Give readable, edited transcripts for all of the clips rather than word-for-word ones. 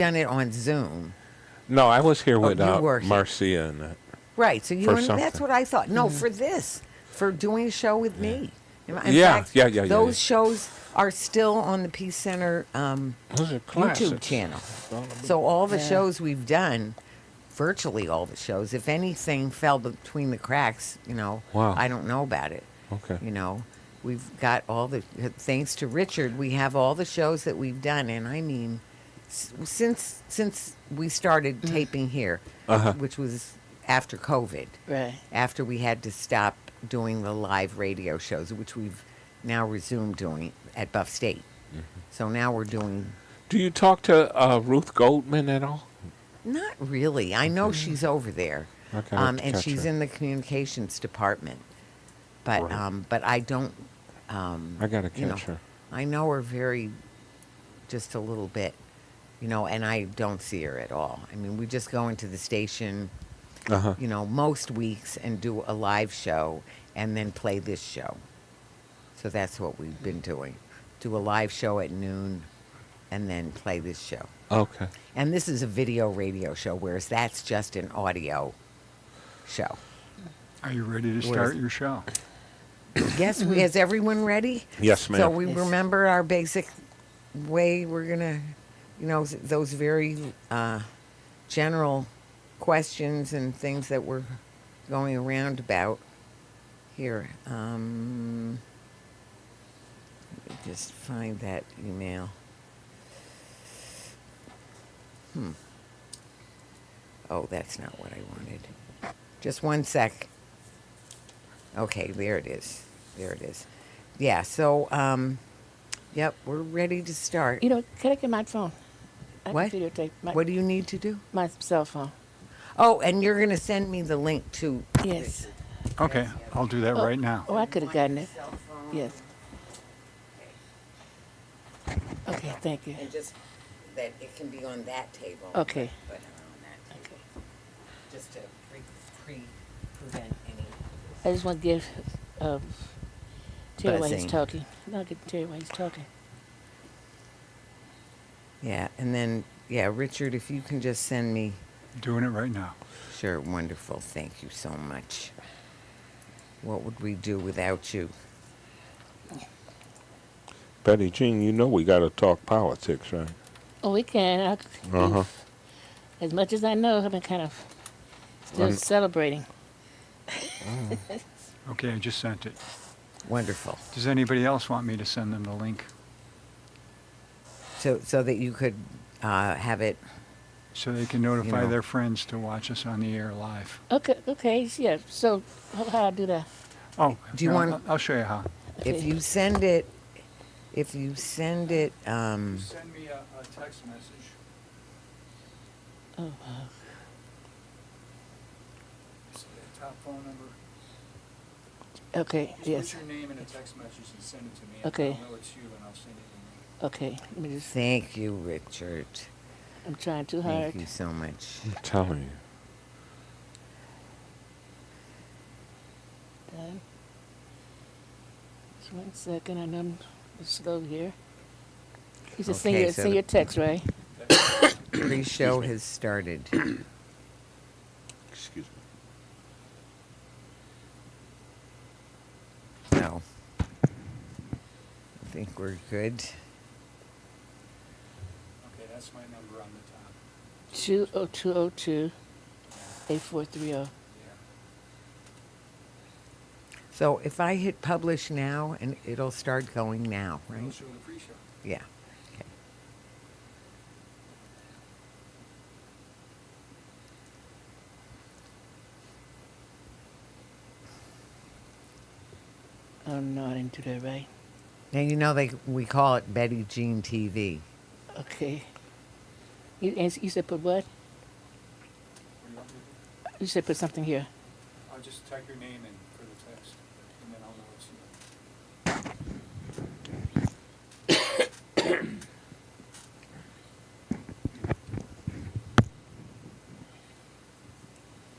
done it on Zoom. No, I was here with you were here. Marcia and that. Right. So you For and that's something. what I thought. No, for this, for doing a show with me. In Yeah, fact, yeah. those shows are still on the Peace Center Those are YouTube classics. channel. So all the shows we've done, virtually all the shows, if anything fell between the cracks, Wow. I don't know about it. Okay. We've got all the, thanks to Richard, we have all the shows that we've done. And I mean, since we started taping here, which was after COVID, Right. after we had to stop doing the live radio shows, which we've now resumed doing at Buff State. So now we're doing... Do you talk to Ruth Goldman at all? Not really. I know she's over there. Okay, And she's in the communications department. But Right. but I don't... I got to catch her. I know her just a little bit, and I don't see her at all. I mean, we just go into the station, most weeks and do a live show and then play this show. So that's what we've been doing. Do a live show at noon and then play this show. Okay. And this is a video radio show, whereas that's just an audio show. Are you ready to start your show? Yes, is everyone ready? Yes, ma'am. So we remember our basic way we're going to, those very general questions and things that we're going around about here. Let me just find that email. Oh, that's not what I wanted. Just one sec. Okay, there it is. There it is. Yeah, so, yep, we're ready to start. Can I get my phone? I What? can videotape What do you need to do? my cell phone. Oh, and you're going to send me the link to... Yes. Okay, I'll do that right now. Oh, I could have gotten it. Yes. Okay, thank you. And just that it can be on that table. Okay. But on that table. Okay. Just to prevent any... I just want to give Terry while he's Buzzing. talking. No, get Terry while he's talking. Yeah, and then, Richard, if you can just send me... Doing it right now. Sure, wonderful. Thank you so much. What would we do without you? Betty Jean, we got to talk politics, right? Oh, we can. As much as I know, I've been kind of still celebrating. Okay, I just sent it. Wonderful. Does anybody else want me to send them the link? So that you could have it... So they can notify know. their friends to watch us on the air live. Okay, yeah. So how I do that? Oh, Do you yeah, want- I'll show you how. If you send it... Send me a text message. Oh, See the top phone number. okay, Just yes. put your name in a text message and send it to me. Okay. I'll know it's you and I'll send it Okay, let me just. Thank you, Richard. I'm trying too hard. Thank you so much. I'm telling you. Done. Just 1 second, I know I'm slow here. You just Okay, send your text, right? Pre-show has started. Excuse me. No. I think we're good. Okay, that's my number on the top. 20202-8430. Yeah. So if I hit publish now, and it'll start going now, I'll right? show the pre-show. Yeah. Okay. Oh, no, I didn't do that right. Now we call it Betty Jean TV. Okay. You said put what? What do you want me to do? You said put something here. I'll just type your name in for the text, and then I'll know it's you.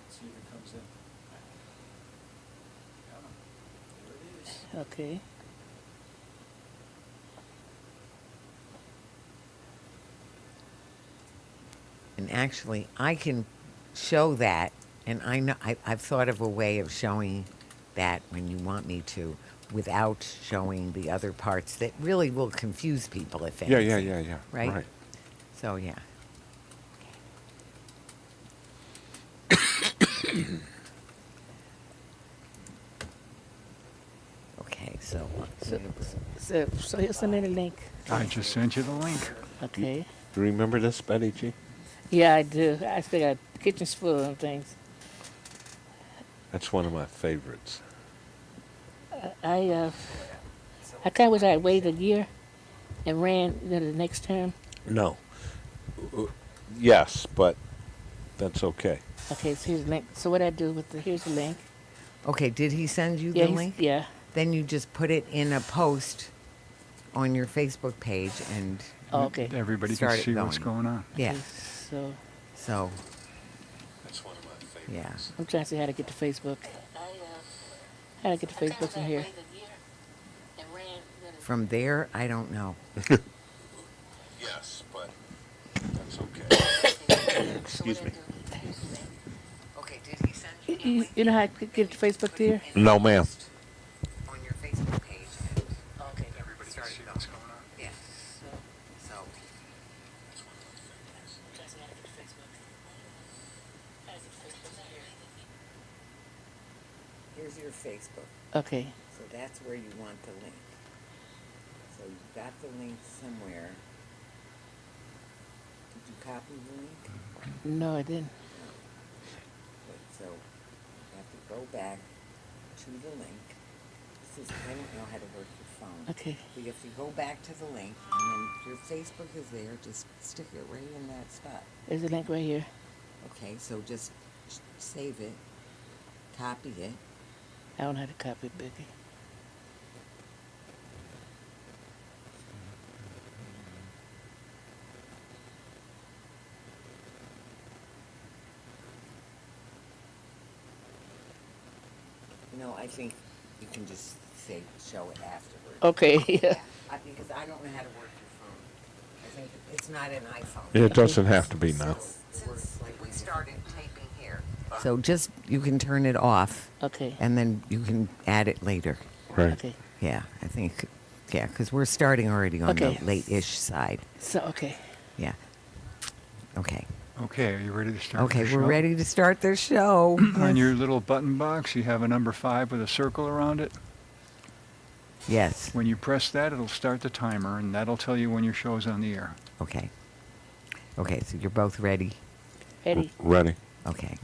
See if it comes in. Yeah, there it is. Okay. And actually, I can show that, and I know I've thought of a way of showing that when you want me to, without showing the other parts that really will confuse people, if Yeah, anything. yeah. Right? So, yeah. Okay, so So here's send me the link. I just sent you the link. Okay. Do you remember this, Betty G? Yeah, I do. I still got kitchen's full of things. That's one of my favorites. I kind of wish I had waited a year and ran the next term. No. Yes, but that's okay. Okay, so here's the link. So what I do with here's the link. okay, did he send you Yeah, the link? yeah. Then you just put it in a post on your Facebook page, and Oh, okay. Everybody Start can it see what's going. going on. yeah. Okay, so So, That's one of my yeah. I'm trying to see how to get to Facebook. How to get to Facebook from here. From there, I don't know. Yes, but that's okay. Excuse me. Okay, did he send you You know how to get to Facebook here? No, ma'am. on your Facebook page? And, Okay. Everybody can see what's going on. yeah. So, here's your Facebook. Okay. So that's where you want the link. So you've got the link somewhere. Did you copy the link? No, I didn't. Good. So you have to go back to the link. This is, I don't know how to work your phone. Okay. But you have to go back to the link, and then your Facebook is there. Just stick it right in that spot. There's a link right here. Okay, so just save it, copy it. I don't know how to copy it, Becky. You know, I think you can just say, show it afterwards. Okay, yeah. Because I don't know how to work your phone. I think it's not an iPhone. It doesn't have to be now. Like we started taping here. So just, you can turn it off, Okay. and then you can add it later. Right. Okay. Yeah, I think, yeah, because we're starting already on Okay. the late-ish side. So, okay. Yeah. Okay. Okay, are you ready to start? Okay, the we're show? ready to start the show. On your little button box, you have a number 5 with a circle around it. Yes. When you press that, it'll start the timer, and that'll tell you when your show's on the air. Okay. Okay, so you're both ready? Eddie. Ready. Okay.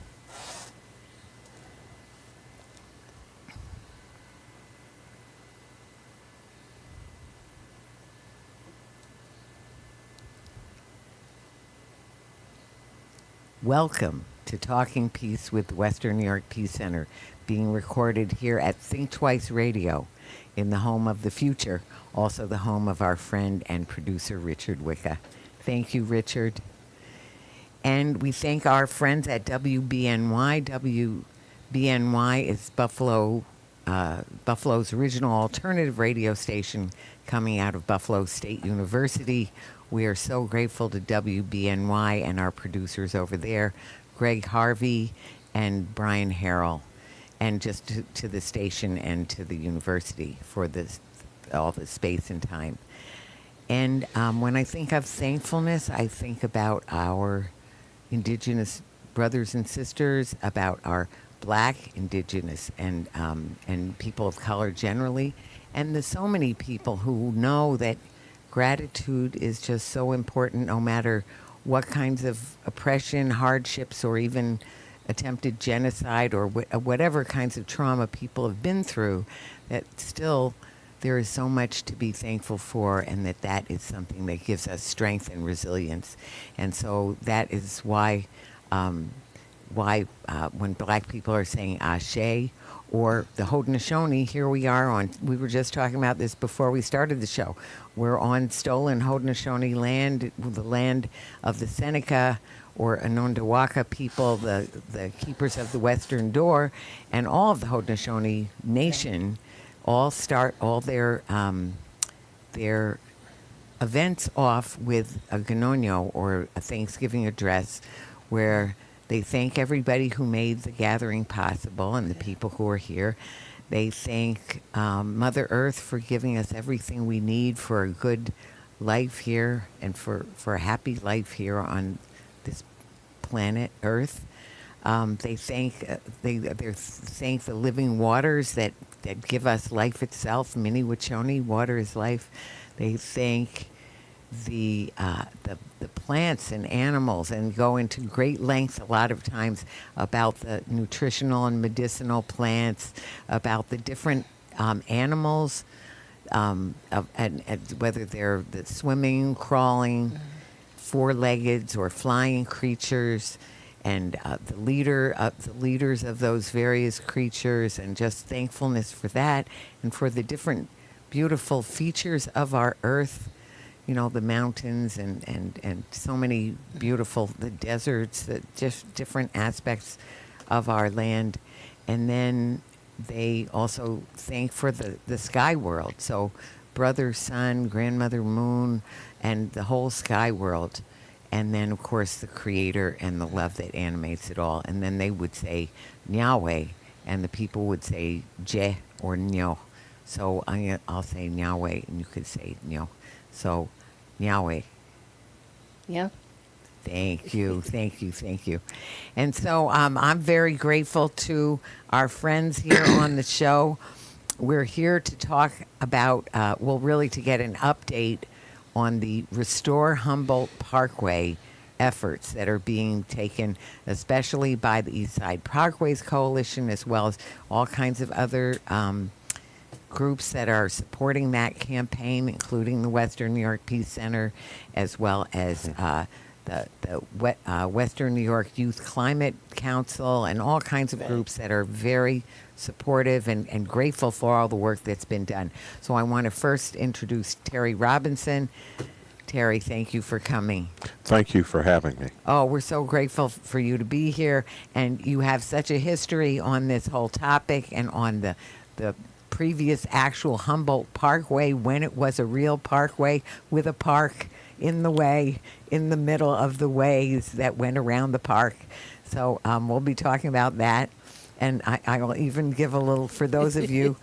Welcome to Talking Peace with Western New York Peace Center, being recorded here at Think Twice Radio in the home of the future, also the home of our friend and producer, Richard Wicca. Thank you, Richard. And we thank our friends at WBNY. WBNY is Buffalo's original alternative radio station coming out of Buffalo State University. We are so grateful to WBNY and our producers over there, Greg Harvey and Brian Harrell, and just to the station and to the university for this, all the space and time. And when I think of thankfulness, I think about our Indigenous brothers and sisters, about our Black, Indigenous, and people of color generally, and there's so many people who know that gratitude is just so important, no matter what kinds of oppression, hardships, or even attempted genocide, or whatever kinds of trauma people have been through, that still there is so much to be thankful for, and that is something that gives us strength and resilience. And so that is why when Black people are saying Ashe, or the Haudenosaunee, here we were just talking about this before we started the show. We're on stolen Haudenosaunee land, the land of the Seneca or Anondawaka people, the keepers of the Western Door, and all of the Haudenosaunee Nation all start all their events off with a Ganoño, or a Thanksgiving address, where they thank everybody who made the gathering possible and the people who are here. They thank Mother Earth for giving us everything we need for a good life here and for a happy life here on this planet Earth. They thank they thank the living waters that give us life itself. Mini Wachoni, water is life. They thank the plants and animals, and go into great lengths a lot of times about the nutritional and medicinal plants, about the different animals, and whether they're the swimming, crawling, four-legged or flying creatures, and the leaders of those various creatures, and just thankfulness for that, and for the different beautiful features of our earth. You know, the mountains and so many beautiful, the deserts, the just different aspects of our land. And then they also thank for the sky world. So brother, sun, grandmother, moon, and the whole sky world. And then, of course, the creator and the love that animates it all. And then they would say Yahweh, and the people would say Je or Nyo. So I'll say Yahweh, and you could say Nyo. So, Yahweh. Yeah. Thank you, thank you, thank you. And so I'm very grateful to our friends here on the show. We're here to talk about, really to get an update on the Restore Humboldt Parkway efforts that are being taken, especially by the East Side Parkways Coalition, as well as all kinds of other groups that are supporting that campaign, including the Western New York Peace Center, as well as the Western New York Youth Climate Council, and all kinds of groups that are very supportive and grateful for all the work that's been done. So I want to first introduce Terry Robinson. Terry, thank you for coming. Thank you for having me. Oh, we're so grateful for you to be here, and you have such a history on this whole topic and on the previous actual Humboldt Parkway, when it was a real parkway with a park in the way, in the middle of the ways that went around the park. So we'll be talking about that. And I will even give a little, for those of you,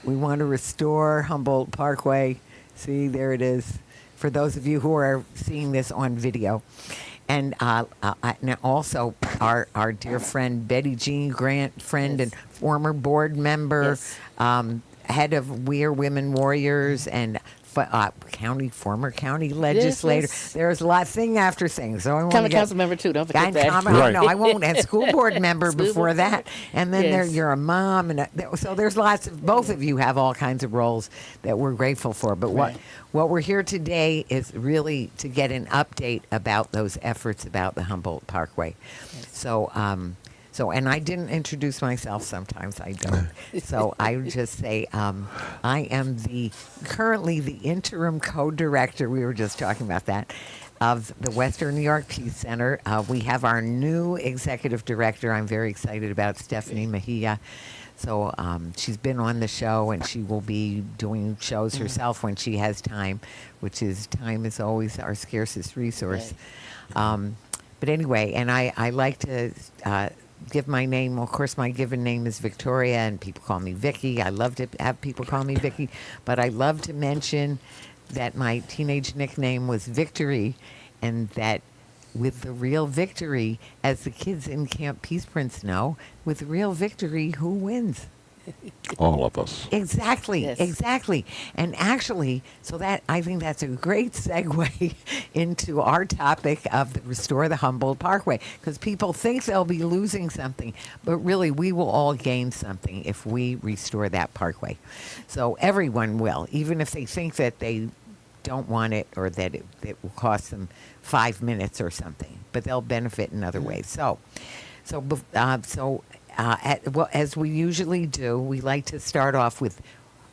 we want to restore Humboldt Parkway. See, there it is. For those of you who are seeing this on video. And now also our dear friend Betty Jean Grant, friend and former board member, head of We're Women Warriors, and former county legislator. Yes. There's a lot thing after thing. So I want County to council member too. Don't forget that. Right. No, I won't. And school board member School before board that. And then Yes. you're a mom, and so there's lots of. Both of you have all kinds of roles that we're grateful for. But Right. what we're here today is really to get an update about those efforts about the Humboldt Parkway. Yes. So, and I didn't introduce myself. Sometimes I don't. So I would just say I am currently the interim co-director. We were just talking about that, of the Western New York Peace Center. We have our new executive director. I'm very excited about, Stephanie Mejia. So she's been on the show, and she will be doing shows herself when she has time, time is always our scarcest resource. But anyway, and I like to give my name. Of course, my given name is Victoria, and people call me Vicky. I love to have people call me Vicky, but I love to mention that my teenage nickname was Victory, and that with the real victory, as the kids in Camp Peace Prince know, with real victory, who wins? All of us. Exactly, Yes. exactly. And actually, so that I think that's a great segue into our topic of the Restore the Humboldt Parkway, because people think they'll be losing something, but really we will all gain something if we restore that parkway. So everyone will, even if they think that they don't want it, or that it will cost them 5 minutes or something, but they'll benefit in other ways. As we usually do, we like to start off with,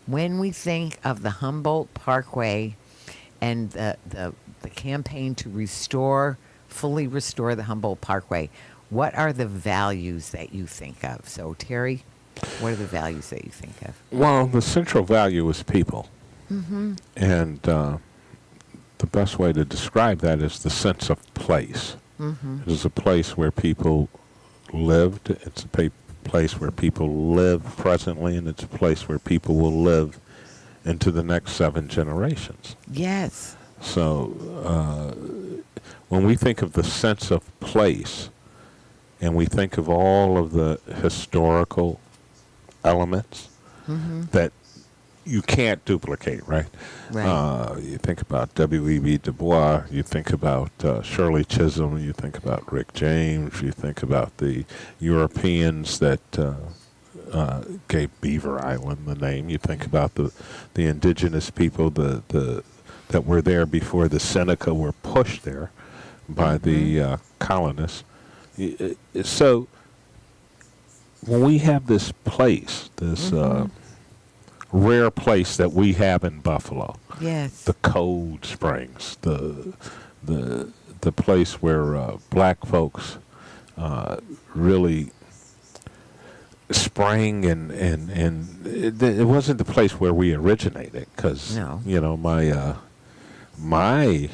when we think of the Humboldt Parkway and the campaign to fully restore the Humboldt Parkway, what are the values that you think of? So, Terry, what are the values that you think of? Well, the central value is people. And the best way to describe that is the sense of place. It is a place where people lived. It's a place where people live presently, and it's a place where people will live into the next 7 generations. Yes. So when we think of the sense of place, and we think of all of the historical elements that you can't duplicate, right? Right. You think about W.E.B. Du Bois, you think about Shirley Chisholm, you think about Rick James, you think about the Europeans that gave Beaver Island the name, you think about the indigenous people that were there before the Seneca were pushed there by the colonists. So when we have this place, this rare place that we have in Buffalo, Yes. the Cold Springs, the place where black folks really sprang, and it wasn't the place where we originated, because No. you know, my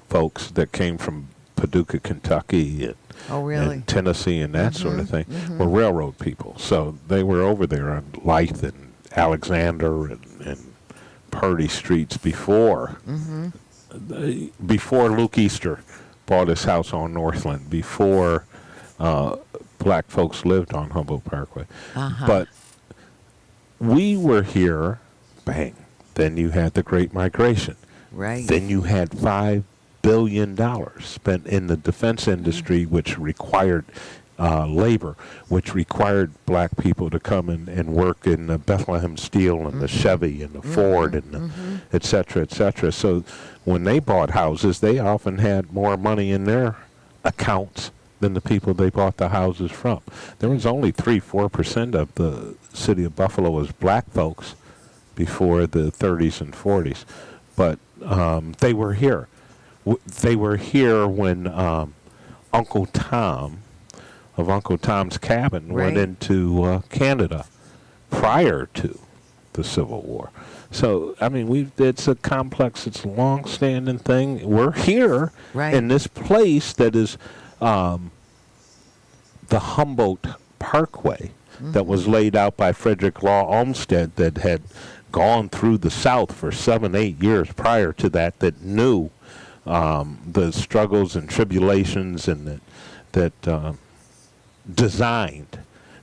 folks that came from Paducah, Kentucky, and, Oh, really? and Tennessee and that sort of thing were railroad people. So they were over there on Lythe and Alexander and Purdy streets before Luke Easter bought his house on Northland, before black folks lived on Humboldt Parkway. But we were here, bang. Then you had the Great Migration. Right. Then you had $5 billion spent in the defense industry, which required labor, which required black people to come and work in the Bethlehem Steel and the Chevy and the Ford and the et cetera, et cetera. So when they bought houses, they often had more money in their accounts than the people they bought the houses from. There was only 3-4% of the city of Buffalo was black folks before the 30s and 40s. But they were here. They were here when Uncle Tom of Uncle Tom's Cabin went Right. into Canada prior to the Civil War. So, I mean, it's a complex, it's a long-standing thing. We're here Right. in this place that is the Humboldt Parkway that was laid out by Frederick Law Olmsted, that had gone through the South for 7-8 years prior to that knew the struggles and tribulations, and that designed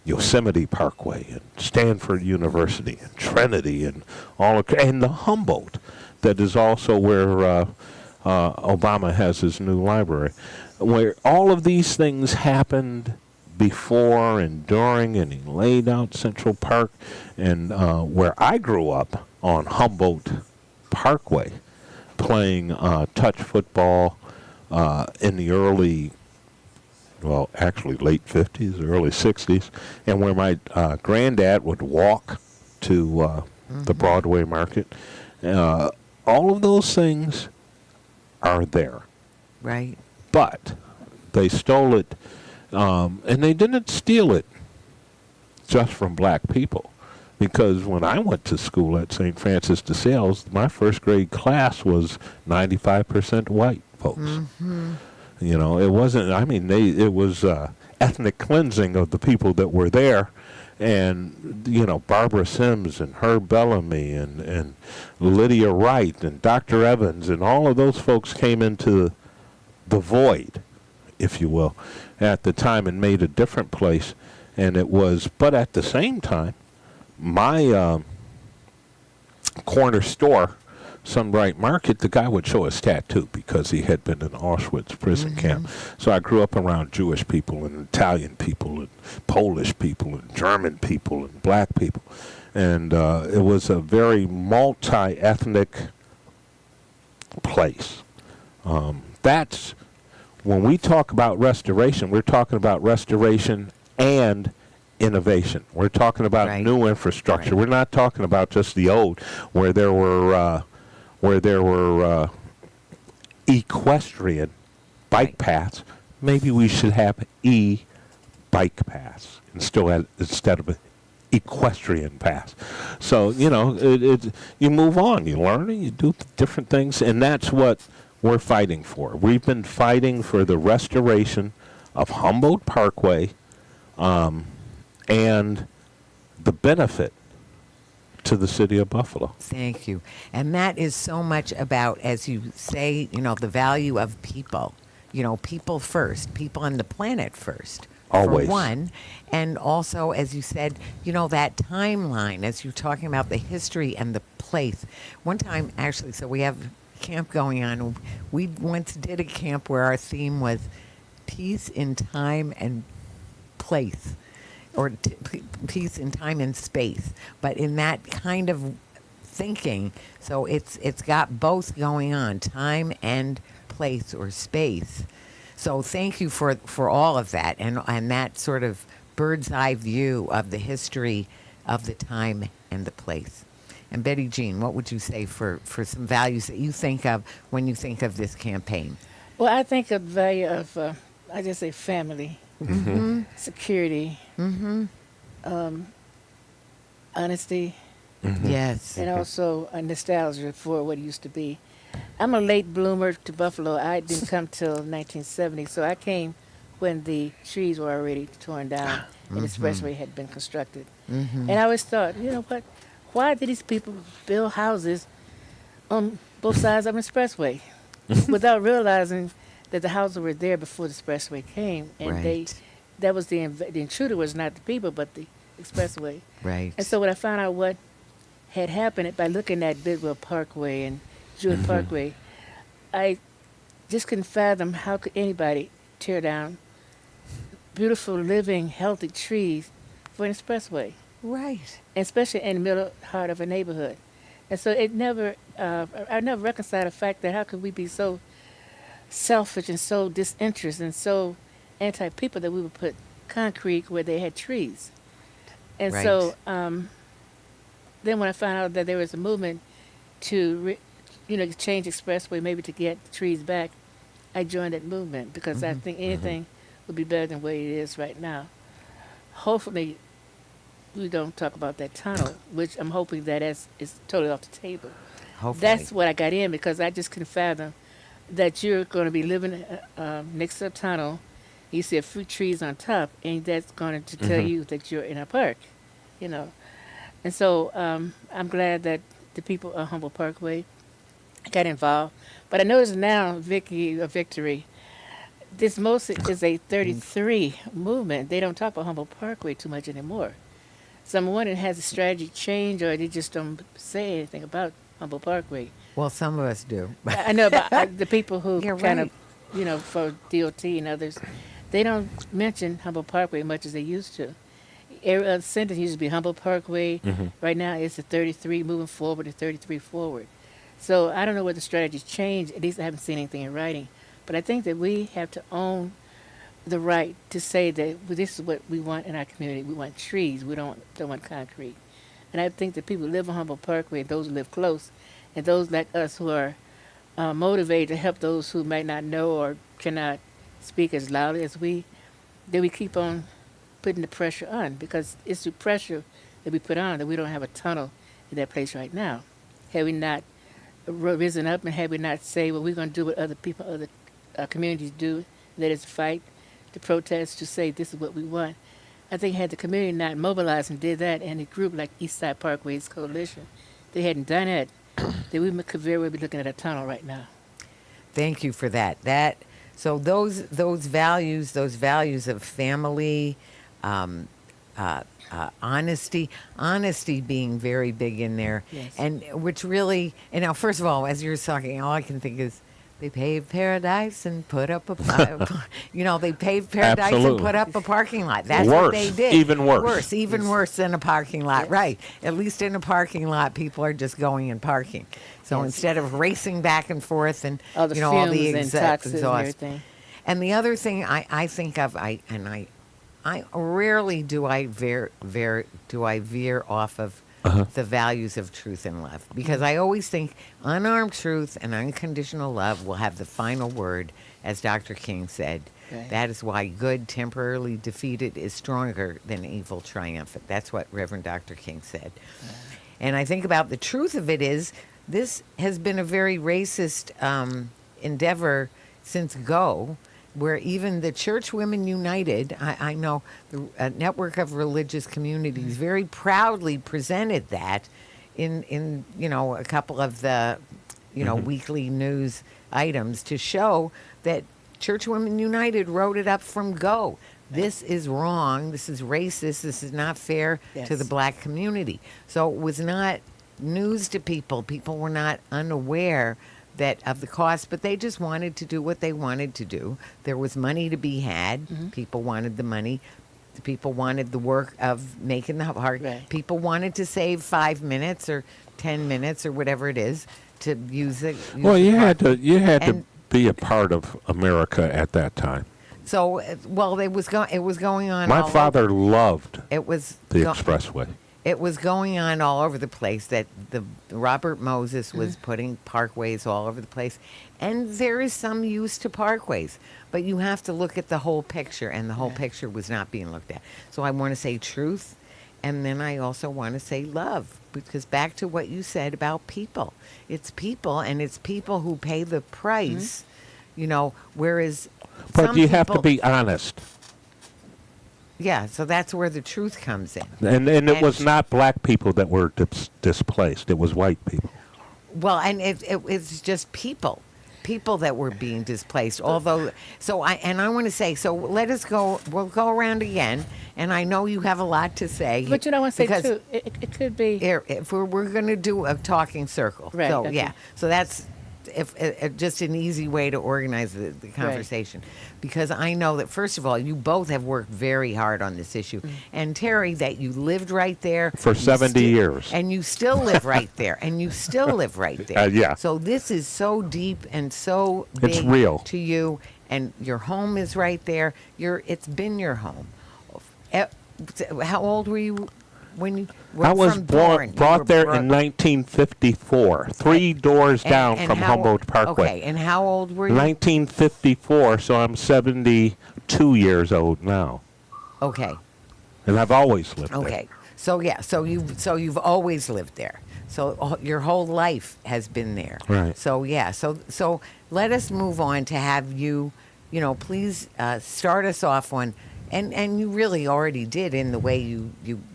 Yosemite Parkway and Stanford University and Trinity and and the Humboldt, that is also where Obama has his new library, where all of these things happened before and during, and he laid out Central Park, and where I grew up on Humboldt Parkway, playing touch football in the early, well, actually late 50s, early 60s, and where my granddad would walk to the Broadway market. All of those things are there. Right. But they stole it, and they didn't steal it just from black people. Because when I went to school at St. Francis de Sales, my first grade class was 95% white folks. You know, it wasn't, I mean, it was ethnic cleansing of the people that were there. And, you know, Barbara Sims and Herb Bellamy and Lydia Wright and Dr. Evans and all of those folks came into the void, if you will, at the time, and made a different place. And it was, but at the same time, my corner store, Sunbright Market, the guy would show his tattoo because he had been in Auschwitz prison camp. So I grew up around Jewish people and Italian people and Polish people and German people and black people. And it was a very multi-ethnic place. That's, when we talk about restoration, we're talking about restoration and innovation. We're talking about Right. new infrastructure. Right. We're not talking about just the old, where there were equestrian bike Right. paths. Maybe we should have e-bike paths instead of equestrian path. So, you move on, you learn, and you do different things, and that's what we're fighting for. We've been fighting for the restoration of Humboldt Parkway and the benefit to the city of Buffalo. Thank you. And that is so much about, as you say, the value of people. People first, people on the planet first. Always. For one. And also, as you said, that timeline, as you're talking about the history and the place. One time, actually, so we have camp going on. We once did a camp where our theme was peace in time and place, or peace in time and space. But in that kind of thinking, so it's got both going on, time and place or space. So thank you for all of that and that sort of bird's eye view of the history of the time and the place. And Betty Jean, what would you say for some values that you think of when you think of this campaign? Well, I think of the value of, I just say family, security, honesty, Yes. and also a nostalgia for what it used to be. I'm a late bloomer to Buffalo. I didn't come till 1970, so I came when the trees were already torn down and the expressway had been constructed. And I always thought, what? Why did these people build houses on both sides of an expressway without realizing that the houses were there before the expressway came? And Right. that was the intruder was not the people, but the expressway. Right. And so when I found out what had happened by looking at Bidwell Parkway and Jewett Parkway, I just couldn't fathom how could anybody tear down beautiful, living, healthy trees for an expressway, Right. especially in the middle heart of a neighborhood. And so I never reconciled the fact that how could we be so selfish and so disinterested and so anti-people that we would put concrete where they had trees. And Right. so then when I found out that there was a movement to change expressway, maybe to get the trees back, I joined that movement because I think anything would be better than the way it is right now. Hopefully, we don't talk about that tunnel, which I'm hoping that is totally off the table. Hopefully. That's what I got in because I just couldn't fathom that you're going to be living next to a tunnel, you see a few trees on top, and that's going to tell you that you're in a park, And so I'm glad that the people of Humboldt Parkway got involved. But I notice now, Victory, this mostly is a 33 movement. They don't talk about Humboldt Parkway too much anymore. So I'm wondering, has the strategy changed or they just don't say anything about Humboldt Parkway? Well, some of us do. I know, but the people who You're kind right. of, for DOT and others, they don't mention Humboldt Parkway much as they used to. Every other sentence used to be Humboldt Parkway. Right now it's the 33 moving forward, the 33 forward. So I don't know whether the strategy's changed. At least I haven't seen anything in writing. But I think that we have to own the right to say that this is what we want in our community. We want trees. We don't want concrete. And I think that people who live on Humboldt Parkway, those who live close, and those like us who are motivated to help those who might not know or cannot speak as loudly as we, that we keep on putting the pressure on, because it's the pressure that we put on that we don't have a tunnel in that place right now. Had we not risen up and had we not say, well, we're going to do what other people, other communities do, that is fight, to protest, to say this is what we want. I think had the community not mobilized and did that, and a group like East Side Parkways Coalition, they hadn't done it, then we could very well be looking at a tunnel right now. Thank you for that. So those values of family, honesty being very big in there, Yes. and which really, now first of all, as you're talking, all I can think is they paved paradise and put up they paved paradise Absolutely. and put up a parking lot. That's Worse, what they did. even worse. Even worse than a parking lot. Yes. Right. At least in a parking lot, people are just going and parking. So Yes. instead of racing back and forth and All the all fumes the and toxins and exhaust. everything. And the other thing I think of, I rarely do I veer off of the values of truth and love, because I always think unarmed truth and unconditional love will have the final word, as Dr. King said. Right. That is why good temporarily defeated is stronger than evil triumphant. That's what Reverend Dr. King said. And I think about the truth of it is this has been a very racist endeavor since Go, where even the Church Women United, I know the network of religious communities very proudly presented that in a couple of the weekly news items to show that Church Women United wrote it up from Go. This is wrong. This is racist. This is not fair to the black community. So it was not news to people. People were not unaware of the cost, but they just wanted to do what they wanted to do. There was money to be had. People wanted the money. The people wanted the work of making the heart. Right. People wanted to save 5 minutes or 10 minutes or whatever it is to use it. Well, you had to be a part of America at that time. So, it was going on. My father loved the expressway. It was going on all over the place. That the Robert Moses was putting parkways all over the place, and there is some use to parkways, but you have to look at the whole picture, and the whole picture was not being looked at. So I want to say truth, and then I also want to say love, because back to what you said about people, it's people, and it's people who pay the price. Whereas but you have to be honest. Yeah, so that's where the truth comes in. And it was not black people that were displaced. It was white people. Well, and it's just people that were being displaced. Although, I want to say, so let us go. We'll go around again, and I know you have a lot to say. But I want to say too, it could be. If we're going to do a talking circle, right? So okay. yeah, so that's just an easy way to organize the conversation, because I know that first of all, you both have worked very hard on this issue, and Terry, that you lived right there for 70 years, and you still live right there, and you still live right there. Yeah. So this is so deep and so big it's real to you, and your home is right there. It's been your home. How old were you when you were I was brought there in 1954, 3 doors down from Humboldt Parkway. Okay, and how old were you? 1954, so I'm 72 years old now. Okay. And I've always lived there. Okay. So yeah, so you've always lived there. So your whole life has been there. Right. So yeah, so let us move on to have you, please start us off on, and you really already did in the way you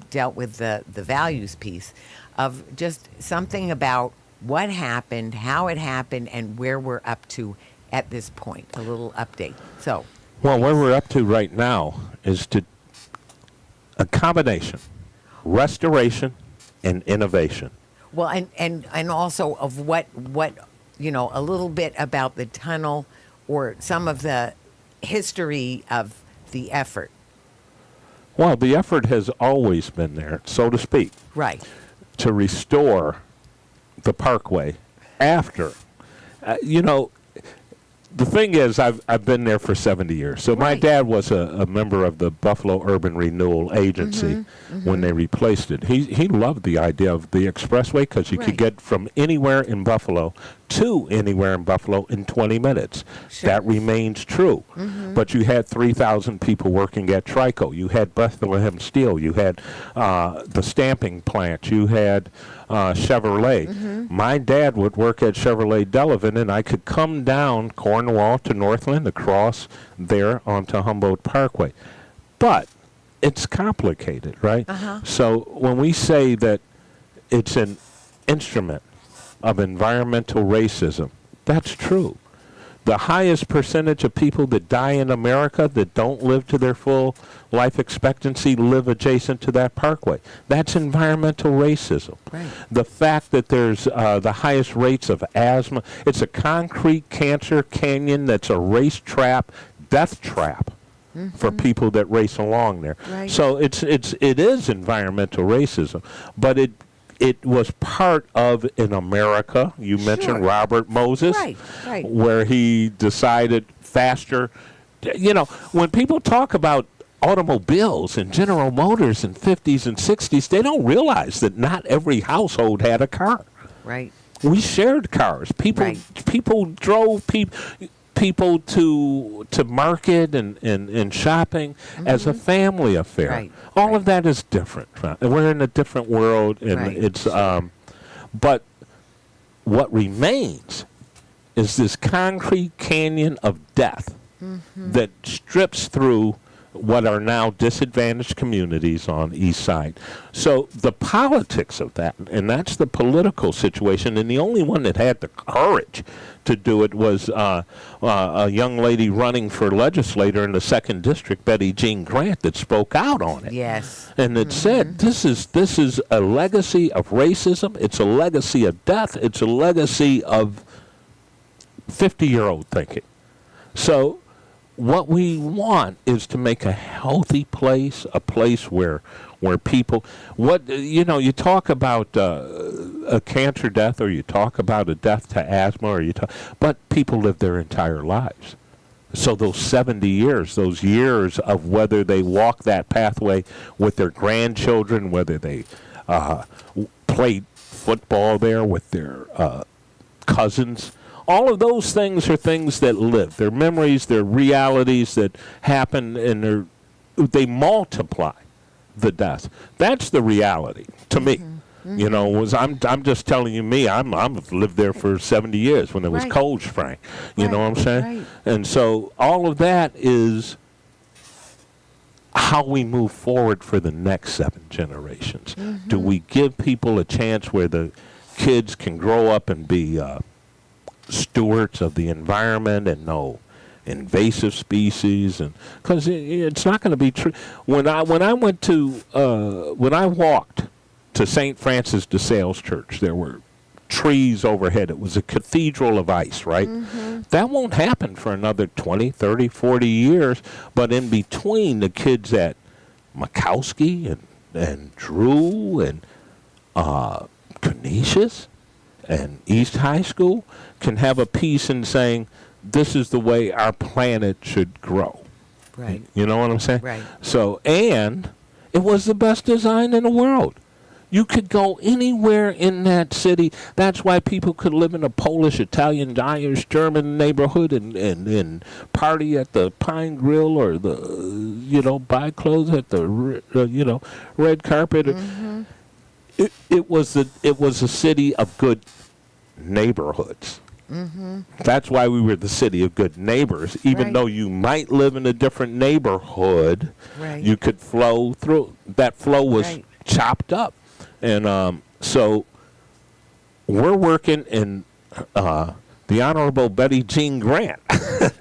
dealt with the values piece of just something about what happened, how it happened, and where we're up to at this point. A little update. So. Well, where we're up to right now is a combination, restoration and innovation. Well, and also of what a little bit about the tunnel or some of the history of the effort. Well, the effort has always been there, so to speak. Right. To restore the parkway after. The thing is, I've been there for 70 years. So my dad was a member of the Buffalo Urban Renewal Agency when they replaced it. He loved the idea of the expressway because you could get from anywhere in Buffalo to anywhere in Buffalo in 20 minutes. Sure. That remains true. But you had 3,000 people working at Trico. You had Bethlehem Steel. You had the stamping plant. You had Chevrolet. My dad would work at Chevrolet Delavan, and I could come down Cornwall to Northland, across there onto Humboldt Parkway. But it's complicated, right? So when we say that it's an instrument of environmental racism, that's true. The highest percentage of people that die in America that don't live to their full life expectancy live adjacent to that parkway. That's environmental racism. Right. The fact that there's the highest rates of asthma, it's a concrete cancer canyon that's a race trap, death trap for people that race along there. Right. So it is environmental racism, but it was part of in America. You mentioned Robert Moses, right. where he decided faster. When people talk about automobiles and General Motors in 50s and 60s, they don't realize that not every household had a car. Right. We shared cars. People drove. people to market and shopping as a family affair. Right. All of that is different. Right? We're in a different world, and Right. it's but what remains is this concrete canyon of death that strips through what are now disadvantaged communities on East Side. So the politics of that, and that's the political situation, and the only one that had the courage to do it was a young lady running for legislator in the 2nd District, Betty Jean Grant, that spoke out on it. Yes. And it said, this is a legacy of racism, it's a legacy of death, it's a legacy of 50-year-old thinking. So what we want is to make a healthy place, a place where people, you talk about a cancer death, or you talk about a death to asthma, but people live their entire lives. So those 70 years, those years of whether they walk that pathway with their grandchildren, whether they played football there with their cousins, all of those things are things that live. They're memories, they're realities that happen, and they multiply the death. That's the reality to me. You know, I'm just telling you me. I've lived there for 70 years when it was Right. Cold Spring. You know what I'm saying? Right. And so all of that is how we move forward for the next 7 generations. Do we give people a chance where the kids can grow up and be stewards of the environment and know invasive species, and because it's not going to be true. When I walked to St. Francis de Sales Church, there were trees overhead. It was a cathedral of ice, right? That won't happen for another 20, 30, 40 years. But in between, the kids at Makowski and Drew and Canisius and East High School can have a piece in saying, this is the way our planet should grow. Right. You know what I'm saying? Right. So, and it was the best design in the world. You could go anywhere in that city. That's why people could live in a Polish, Italian, Irish, German neighborhood and party at the Pine Grill, or buy clothes at the red carpet. It was a city of good neighborhoods. That's why we were the city of good neighbors. Even Right. though you might live in a different neighborhood, Right. you could flow through. That flow was Right. chopped up. And so we're working in the Honorable Betty Jean Grant,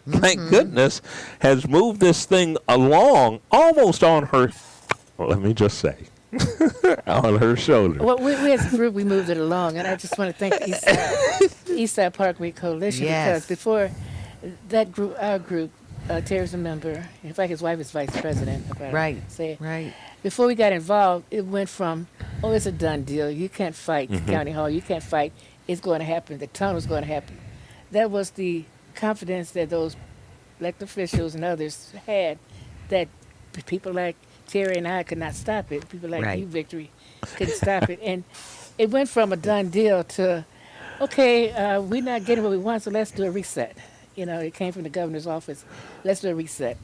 thank goodness, has moved this thing along almost on her, let me just say, on her shoulder. Well, we as a group, we moved it along, and I just want to thank the East Side Parkway Coalition, Yes. because before that group, our group, Terry's a member. In fact, his wife is vice president. If I Right. Say it. Right. Before we got involved, it went from, oh, it's a done deal. You can't fight County Hall. You can't fight. It's going to happen. The tunnel's going to happen. That was the confidence that those elected officials and others had, that people like Terry and I could not stop it. People like Right. you, Victory, couldn't stop it. And it went from a done deal to, okay, we're not getting what we want, so let's do a reset. You know, it came from the governor's office. Let's do a reset.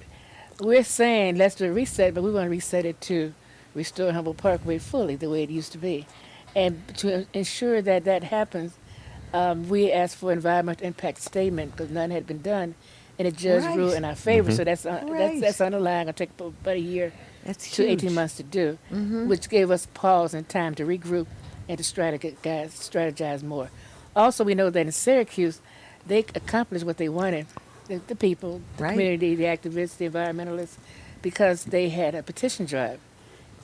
We're saying let's do a reset, but we want to reset it to restore Humboldt Parkway fully the way it used to be. And to ensure that that happens, we asked for environmental impact statement because none had been done, and the judge Right. ruled in our favor. So that's Right. that's underlying. It'll take about a year That's to huge. 18 months to do, which gave us pause and time to regroup and to strategize more. Also, we know that in Syracuse, they accomplished what they wanted, the people, the Right. community, the activists, the environmentalists, because they had a petition drive.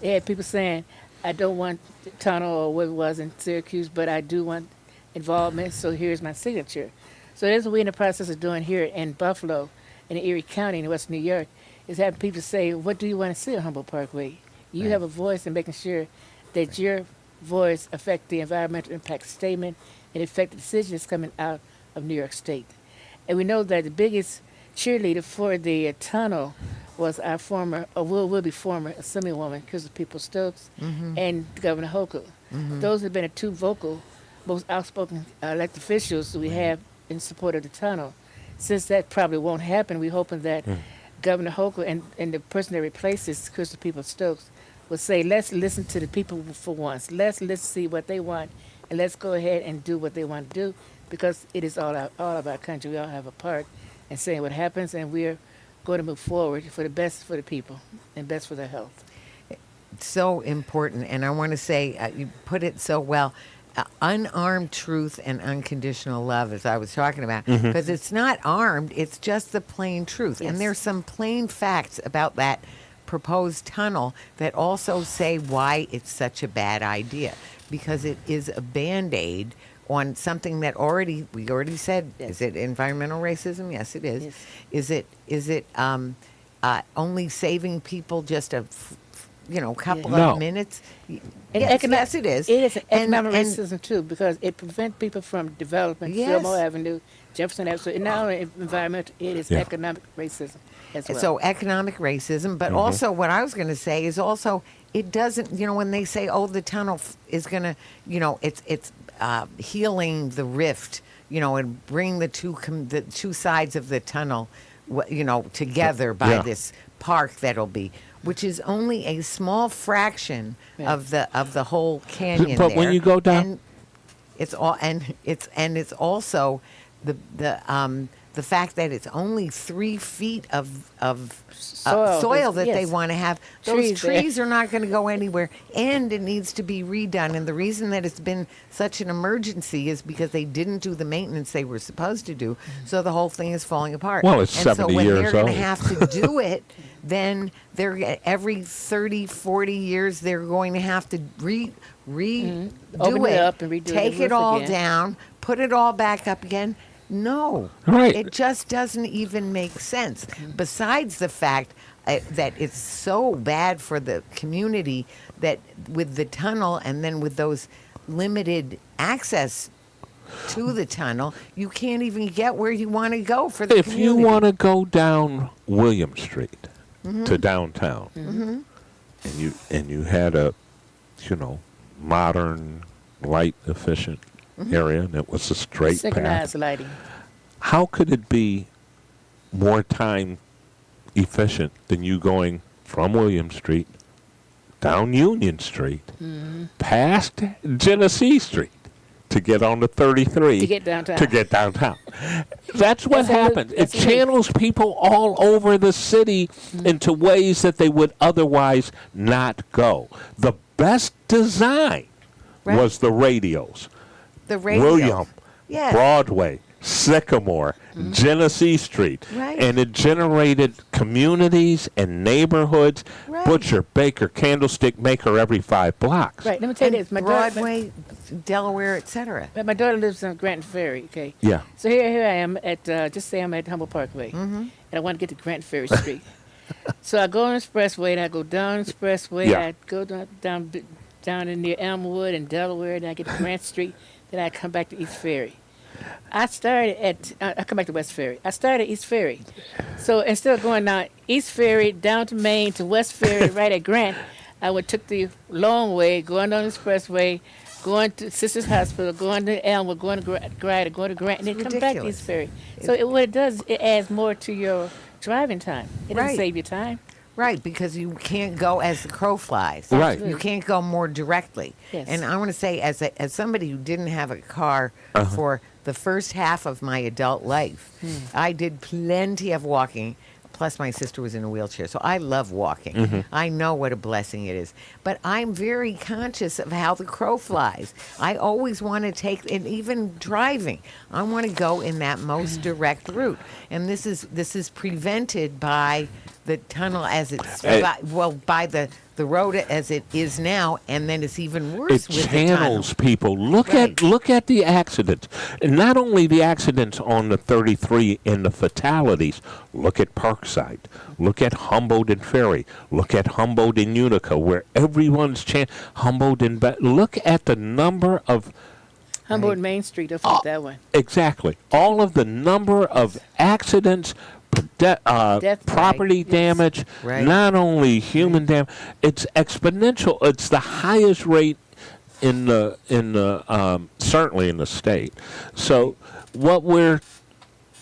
They had people saying, I don't want the tunnel or what it was in Syracuse, but I do want involvement, so here's my signature. So that's what we're in the process of doing here in Buffalo, in Erie County, in West New York, is having people say, what do you want to see on Humboldt Parkway? You Right. have a voice in making sure that your voice affect the environmental impact statement and affect the decisions coming out of New York State. And we know that the biggest cheerleader for the tunnel was our former, or will be former Assemblywoman, Crystal Peoples-Stokes, and Governor Hochul. Those have been the two vocal, most outspoken elected officials that we have in support of the tunnel. since that probably won't happen, we're hoping that Governor Hochul and the person that replaces Crystal People Stokes will say, let's listen to the people for once. Let's see what they want, and let's go ahead and do what they want to do, because it is all of our country. We all have a part in saying what happens, and we're going to move forward for the best for the people and best for their health. So important, and I want to say you put it so well. Unarmed truth and unconditional love, as I was talking about, because it's not armed, it's just the plain truth. Yes. And there's some plain facts about that proposed tunnel that also say why it's such a bad idea, because it is a Band-Aid on something that we already said. Yes. Is it environmental racism? Yes, it is. Yes. Is it only saving people just a couple No. of minutes? And Yes, it is. It is an And- economic and- racism too, because it prevents people from developing Yes. Fillmore Avenue, Jefferson Avenue. So not only environmental, it is Yeah. economic racism as well. So economic racism, but also what I was going to say is also it doesn't. When they say, "Oh, the tunnel is going to," it's healing the rift, and bring the two sides of the tunnel, together by Yeah. this park that'll be, which is only a small fraction Yeah. of the whole canyon. But when there. you go down- And it's also the fact that it's only 3 feet of soil that they yes. want to have. Those Trees there. trees are not going to go anywhere, and it needs to be redone. And the reason that it's been such an emergency is because they didn't do the maintenance they were supposed to do, so the whole thing is falling apart. Well, it's and 70 so when years they're going old. to have to do it, then every 30, 40 years they're going to have to redo Open it it, up and redo the take it roof all again. down, put it all back up again. No, Right. it just doesn't even make sense. Besides the fact that it's so bad for the community that with the tunnel and then with those limited access to the tunnel, you can't even get where you want to go for the If community. you want to go down William Street to downtown, and you had a, modern, light, efficient area, and it was a straight path, Synchronized lighting. how could it be more time efficient than you going from William Street down Union Street, past Genesee Street, to get on the 33 To get downtown. to get downtown. That's what That's a new- happens. It that's a new- channels people all over the city into ways that they would otherwise not go. The best design Right. was the radios. the radio. William, Yes. Broadway, Sycamore, Genesee Street. Right. And it generated communities and neighborhoods, Right. butcher, baker, candlestick maker every 5 blocks. Right. Let me tell you And this. My Broadway, Delaware, etc. My daughter lives on Grant Ferry. Okay. Yeah. So here I am at just say I'm at Humboldt Parkway, and I want to get to Grant Ferry Street. So I go on the expressway, and I go down the expressway. Yeah. I go down in near Elmwood and Delaware, and I get to Grant Street. Then I come back to East Ferry. I come back to West Ferry. I started at East Ferry. So instead of going down East Ferry, down to Maine, to West Ferry, right at Grant, I took the long way, going down the expressway, going to Sisters Hospital, going to Elmwood, going to Grant, going to Grant, and then come back to Ridiculous. East Ferry. So what it does, it adds more to your driving time. It doesn't Right. save you time. Right, because you can't go as the crow flies. Right. You can't go more directly. Yes. And I want to say, as somebody who didn't have a car for the first half of my adult life, I did plenty of walking. Plus, my sister was in a wheelchair, so I love walking. I know what a blessing it is. But I'm very conscious of how the crow flies. I always want to take, and even driving, I want to go in that most direct route. And this is prevented by the tunnel as it's by the road as it is now, and then it's even worse It with channels the people. Look Right. at the accidents, and not only the accidents on the 33 and the fatalities. Look at Parkside. Look at Humboldt and Ferry. Look at Humboldt and Utica, where everyone's Humboldt and look at the number of Humboldt Main Street, don't forget that one. exactly all of the number of accidents. Death, Property right, yes. damage, Right. not only human damage, it's exponential. It's the highest rate in the certainly in the state. So what we're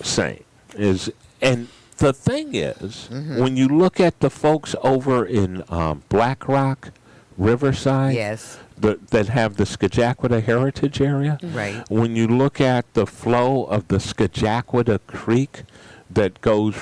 saying And the thing is, when you look at the folks over in Black Rock, Riverside, Yes. that have the Scajaquada Heritage Area, Right. when you look at the flow of the Scajaquada Creek that goes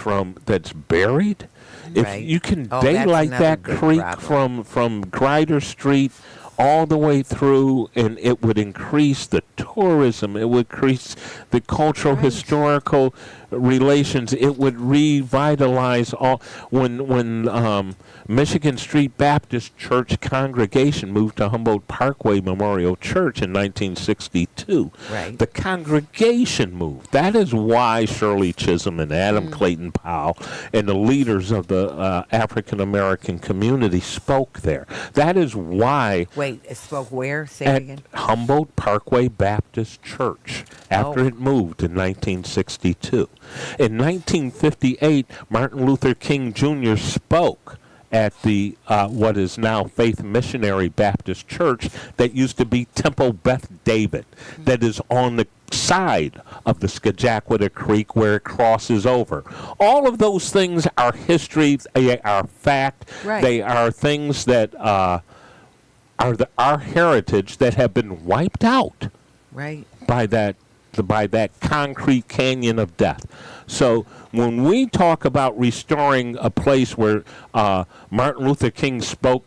that's buried, if Right. you can Oh, that's daylight another that big creek problem. from Grider Street all the way through, and it would increase the tourism, it would increase the cultural, Right. historical relations, it would revitalize all. When Michigan Street Baptist Church congregation moved to Humboldt Parkway Memorial Church in 1962, Right. the congregation moved. That is why Shirley Chisholm and Adam Clayton Powell and the leaders of the African American community spoke there. That is why Wait, it spoke where? Say it at again. Humboldt Parkway Baptist Church after Oh. it moved in 1962. In 1958, Martin Luther King Jr. spoke at the what is now Faith Missionary Baptist Church that used to be Temple Beth David, that is on the side of the Scajaquada Creek where it crosses over. All of those things are history, they are fact, Right. they are things that are our heritage that have been wiped out Right. by that concrete canyon of death. So when we talk about restoring a place where Martin Luther King spoke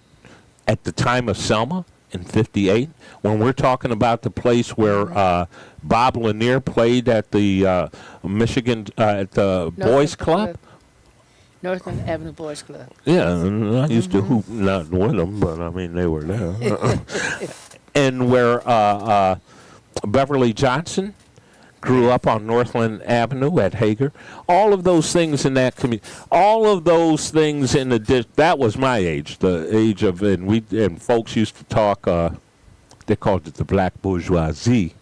at the time of Selma in '58, when we're talking about the place where Bob Lanier played at the Michigan at the Boys Club. Northland Avenue Boys Club. Yeah, and I used to hoop, not with them, but I mean they were there. And where Beverly Johnson grew up on Northland Avenue at Hager. All of those things in that community, all of those things in the that was my age, the age of, and folks used to talk. They called it the black bourgeoisie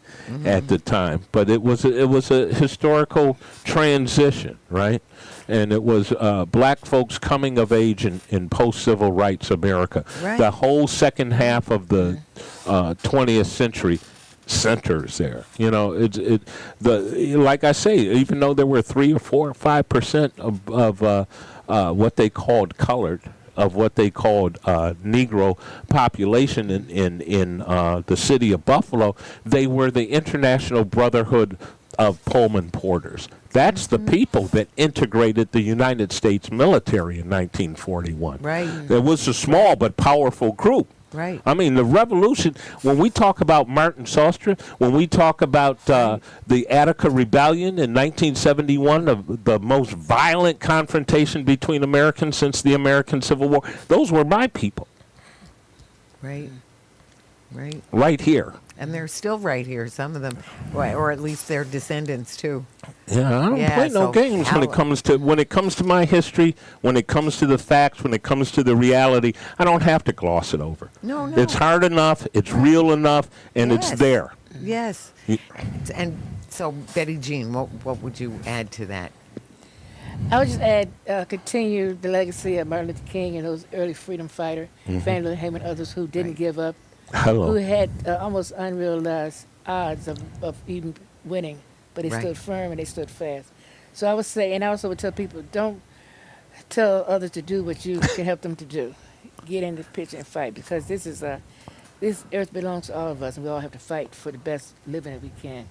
at the time, but it was a historical transition, right? And it was black folks coming of age in post-civil rights America. Right. The whole second half of the 20th century centers there. You know, like I say, even though there were 3 or 4 or 5% of what they called colored, of what they called Negro population in the city of Buffalo, they were the International Brotherhood of Pullman Porters. That's the people that integrated the United States military in 1941. Right. It was a small but powerful group. Right. I mean, the revolution, when we talk about Martin Sostre, when we talk about the Attica Rebellion in 1971, the most violent confrontation between Americans since the American Civil War, those were my people. Right. Right. Right here. And they're still right here, some of them, or at least their descendants too. Yeah, I don't Yeah, play no so games when it comes to my history, when it comes to the facts, when it comes to the reality. I don't have to gloss it over. No, no. It's hard enough, it's real enough, and it's Yes. there. Yes. Y- And so, Betty Jean, what would you add to that? I would just add, continue the legacy of Martin Luther King and those early freedom fighter, Fannie Lou Hamer, and others who didn't Right. give up, Hello. who had almost unrealized odds of even winning, but they Right. stood firm and they stood fast. So I would say, and I also would tell people, don't tell others to do what you can help them to do. Get in the picture and fight, because this earth belongs to all of us, and we all have to fight for the best living that we can.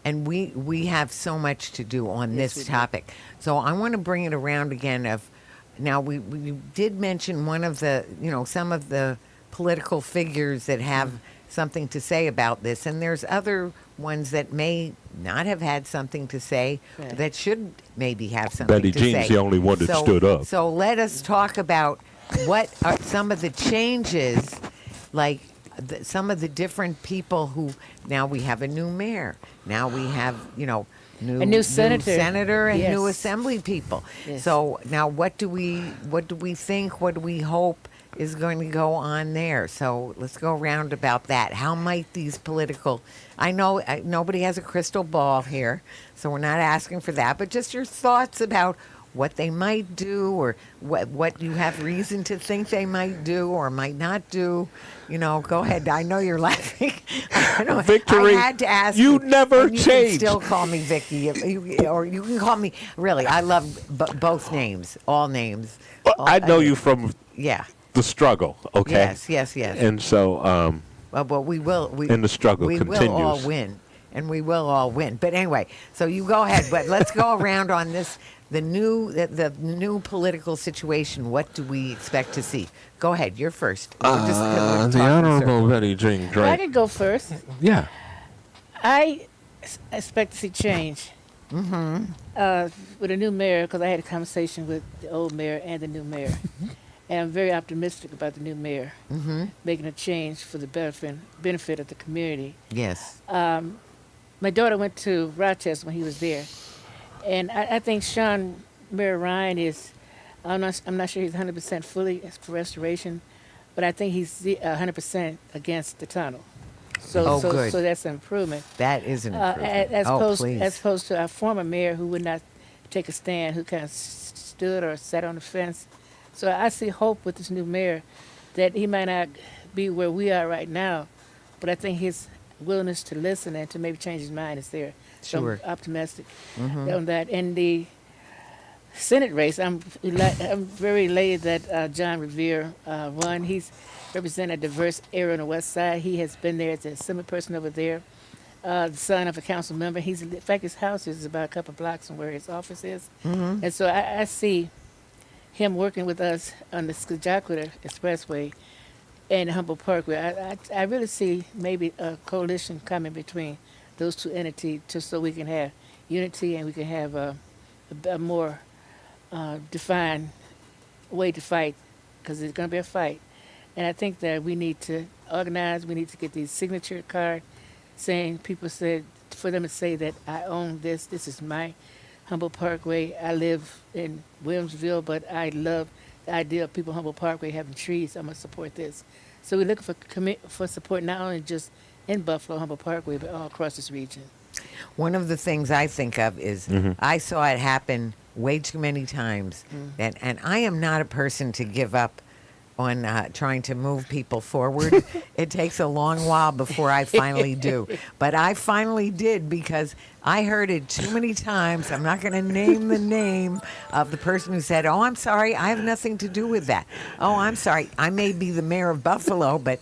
And we have so much to do on Yes, we this do. topic. So I want to bring it around again now we did mention one of the, some of the political figures that have something to say about this, and there's other ones that may not have had something to say Right. that should maybe have something Betty to say. Jean's the only one that stood up. So let us talk about what are some of the changes, like some of the different people who, now we have a new mayor, now we have, A new senator and new Yes. assembly people. Yes. So now what do we think, what do we hope is going to go on there? So let's go around about that. How might these political, I know nobody has a crystal ball here, so we're not asking for that, but just your thoughts about what they might do, or what you have reason to think they might do or might not do. Go ahead. I know you're laughing. Victory, I had to ask you never and you changed. can still call me Vicky, or you can call me. Really, I love both names, all names. I know you from Yeah. the struggle, okay? Yes. And so, Well, we will. and the struggle we continues. will all win, and we will all win. But anyway, so you go ahead. But let's go around on this. The new political situation. What do we expect to see? Go ahead. You're first. We're just- we're the talking Honorable circles. Betty Jean I Drake. can go first. Yeah. I expect to see change with a new mayor, because I had a conversation with the old mayor and the new mayor. And I'm very optimistic about the new mayor making a change for the benefit of the community. Yes. My daughter went to Rochester when he was there. And I think Mayor Ryan is, I'm not sure he's 100% fully for restoration, but I think he's 100% against the tunnel. So good. so that's an improvement. That is an improvement. As opposed to our former mayor who would not take a stand, who kind of stood or sat on the fence. So I see hope with this new mayor that he might not be where we are right now, but I think his willingness to listen and to maybe change his mind is there. So Sure. I'm optimistic on that. In the Senate race, I'm very elated that John Revere won. He's represented a diverse area on the west side. He has been there as a assembly person over there, the son of a council member. In fact, his house is about a couple blocks from where his office is. And so I see him working with us on the Skidjackwitha Expressway and Humboldt Parkway. I really see maybe a coalition coming between those two entities, just so we can have unity and we can have a more defined way to fight, because it's going to be a fight. And I think that we need to organize. We need to get these signature cards saying, for them to say that I own this. This is my Humboldt Parkway. I live in Williamsville, but I love the idea of people Humboldt Parkway having trees. I'm going to support this. So we're looking for support not only just in Buffalo, Humboldt Parkway, but all across this region. One of the things I think of is I saw it happen way too many times, and I am not a person to give up on trying to move people forward. It takes a long while before I finally do. But I finally did, because I heard it too many times. I'm not going to name the name of the person who said, "Oh, I'm sorry, I have nothing to do with that. Oh, I'm sorry, I may be the mayor of Buffalo, but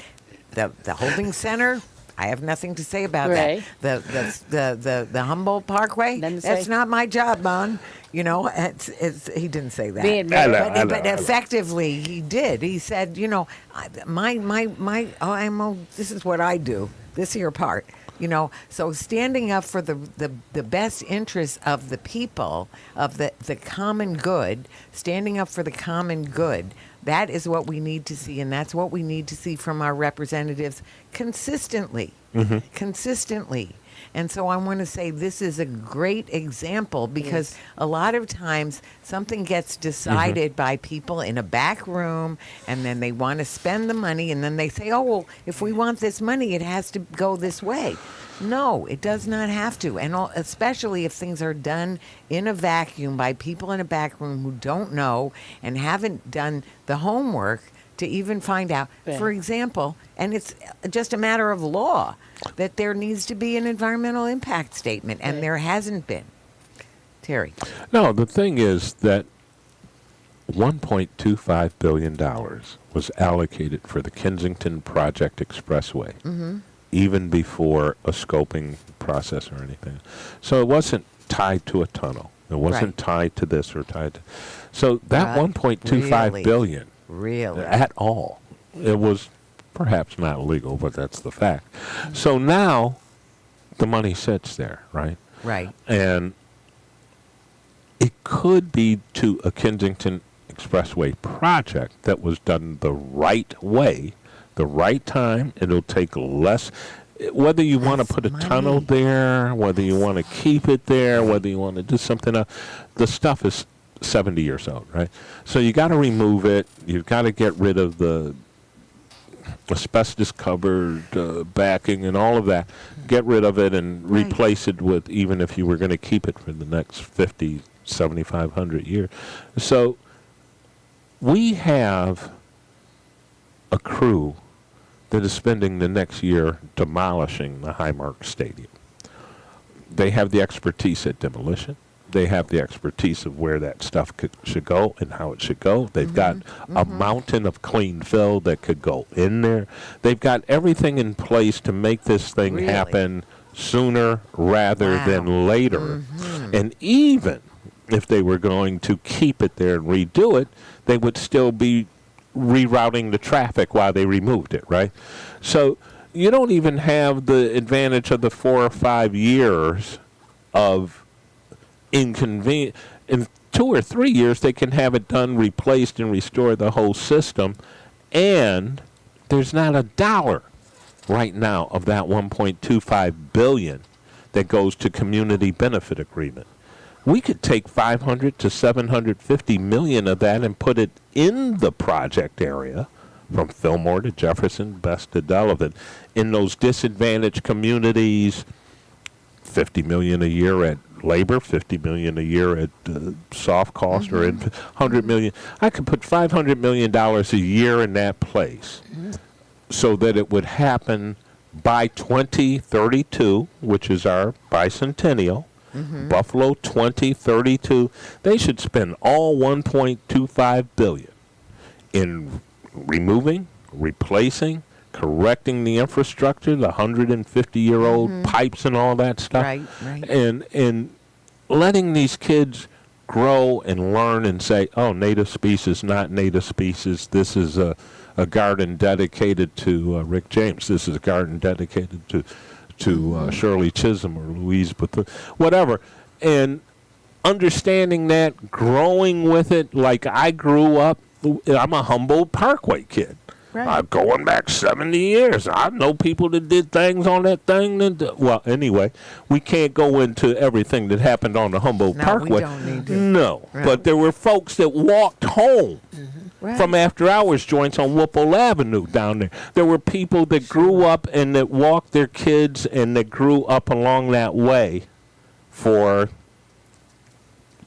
the holding center, I have nothing to say about Right. that. The Humboldt Parkway, Nothing to that's say. not my job, man." He didn't say that. Being I know, married. I know, But I know. effectively, he did. He said, this is what I do. This here part. So standing up for the best interests of the people, of the common good, standing up for the common good, that is what we need to see, and that's what we need to see from our representatives consistently. Consistently. And so I want to say this is a great example, because a lot of times something gets decided by people in a back room, and then they want to spend the money, and then they say, "Oh, well, if we want this money, it has to go this way." No, it does not have to. And especially if things are done in a vacuum by people in a back room who don't know and haven't done the homework to even find out. Right. For example, and it's just a matter of law, that there needs to be an environmental impact statement, and Right. there hasn't been. Terry. No, the thing is that $1.25 billion was allocated for the Kensington Project Expressway, even before a scoping process or anything. So it wasn't tied to a tunnel. It wasn't tied to this or tied to... So that $1.25 Really? billion Really? at all, it was perhaps not legal, but that's the fact. So now the money sits there, right? Right. And it could be to a Kensington Expressway project that was done the right way, the right time. It'll take less, whether you want to Less put a money. tunnel there, whether you want to keep it there, whether you want to do something else. The stuff is 70 years old, right? So you got to remove it. You've got to get rid of the asbestos covered backing and all of that. Get rid of it and Right. replace it with, even if you were going to keep it for the next 50, 7,500 years. So we have a crew that is spending the next year demolishing the Highmark Stadium. They have the expertise at demolition. They have the expertise of where that stuff should go and how it should go. They've got a mountain of clean fill that could go in there. They've got everything in place to make this thing Really? happen sooner rather Wow. than later. And even if they were going to keep it there and redo it, they would still be rerouting the traffic while they removed it, right? So you don't even have the advantage of the 4 or 5 years of inconvenience. In 2 or 3 years, they can have it done, replaced, and restore the whole system. And there's not a dollar right now of that $1.25 billion that goes to community benefit agreement. We could take 500 to 750 million of that and put it in the project area, from Fillmore to Jefferson, Best to Delavan, in those disadvantaged communities. 50 million a year at labor, 50 million a year at soft cost, or 100 million. I could put $500 million a year in that place, so that it would happen by 2032, which is our bicentennial. Buffalo 2032, they should spend all $1.25 billion in removing, replacing, correcting the infrastructure, the 150-year-old pipes and all that stuff, Right. and letting these kids grow and learn and say, oh, native species, not native species. This is a garden dedicated to Rick James. This is a garden dedicated to Shirley Chisholm or Louise Bethune, whatever. And understanding that, growing with it, like I grew up, I'm a Humboldt Parkway kid. Right. I'm going back 70 years. I know people that did things on that thing. Well, anyway, we can't go into everything that happened on the Humboldt No, Parkway. we don't need to. No, Right. but there were folks that walked home from after-hours joints on Whipple Avenue down there. There were people that grew up and that walked their kids and that grew up along that way for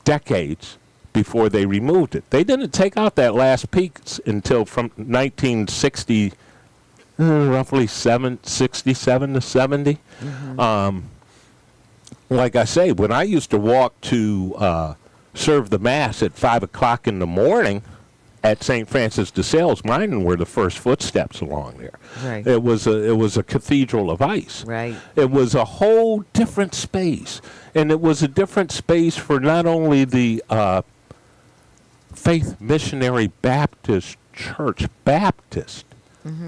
decades before they removed it. They didn't take out that last piece until from 1960, roughly 67 to 70. Like I say, when I used to walk to serve the Mass at 5 o'clock in the morning at St. Francis de Sales, mine were the first footsteps along there. Right. It was a cathedral of ice. Right. It was a whole different space. And it was a different space for not only the Faith Missionary Baptist Church,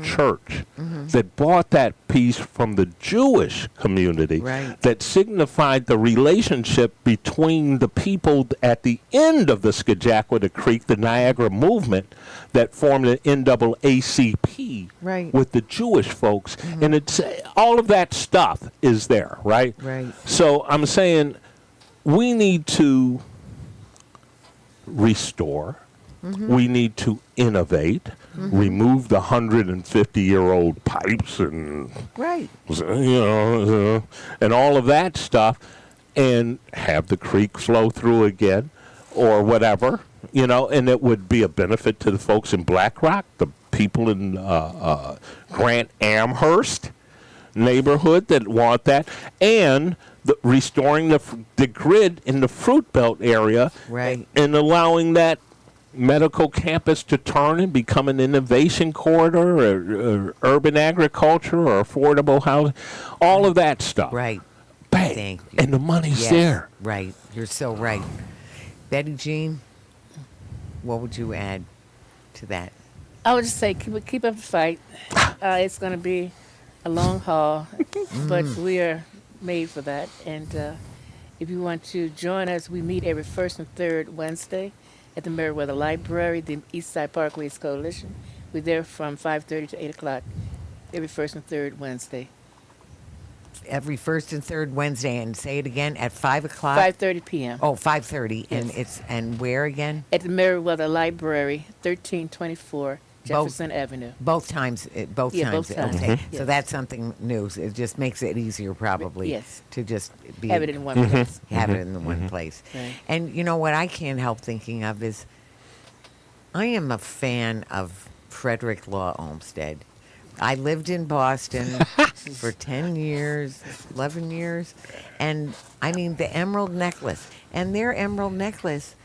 Church, that bought that piece from the Jewish community, Right. that signified the relationship between the people at the end of the Skajaqua Creek, the Niagara movement, that formed the NAACP Right. with the Jewish folks. And it's all of that stuff is there, right? Right. So I'm saying we need to restore. We need to innovate, remove the 150-year-old pipes and Right. and all of that stuff, and have the creek flow through again, or whatever, and it would be a benefit to the folks in Black Rock, the people in Grant Amherst neighborhood that want that, and restoring the grid in the Fruit Belt area, Right. and allowing that medical campus to turn and become an innovation corridor, or urban agriculture, or affordable housing, all of that stuff. Right. Bang. Thank you. And the money's Yes. there. Right. You're so right. Betty Jean, what would you add to that? I would just say keep up the fight. It's going to be a long haul, but we are made for that. And if you want to join us, we meet every first and third Wednesday at the Meriwether Library, the East Side Parkways Coalition. We're there from 5:30 to 8 o'clock every first and third Wednesday. Every first and third Wednesday, and say it again, at 5 o'clock? 5:30 p.m. Oh, 5:30. Yes. And where again? At the Meriwether Library, 1324 Jefferson Avenue. Both times, both Yeah, times both it'll times. take. Mhm. So Yes. that's something new. So it just makes it easier, probably, Yes. to just be Have it in one place. have it in the one place. Right. And you know what I can't help thinking of is, I am a fan of Frederick Law Olmsted. I lived in Boston for 10 years, 11 years, and I mean the emerald necklace, and their emerald necklace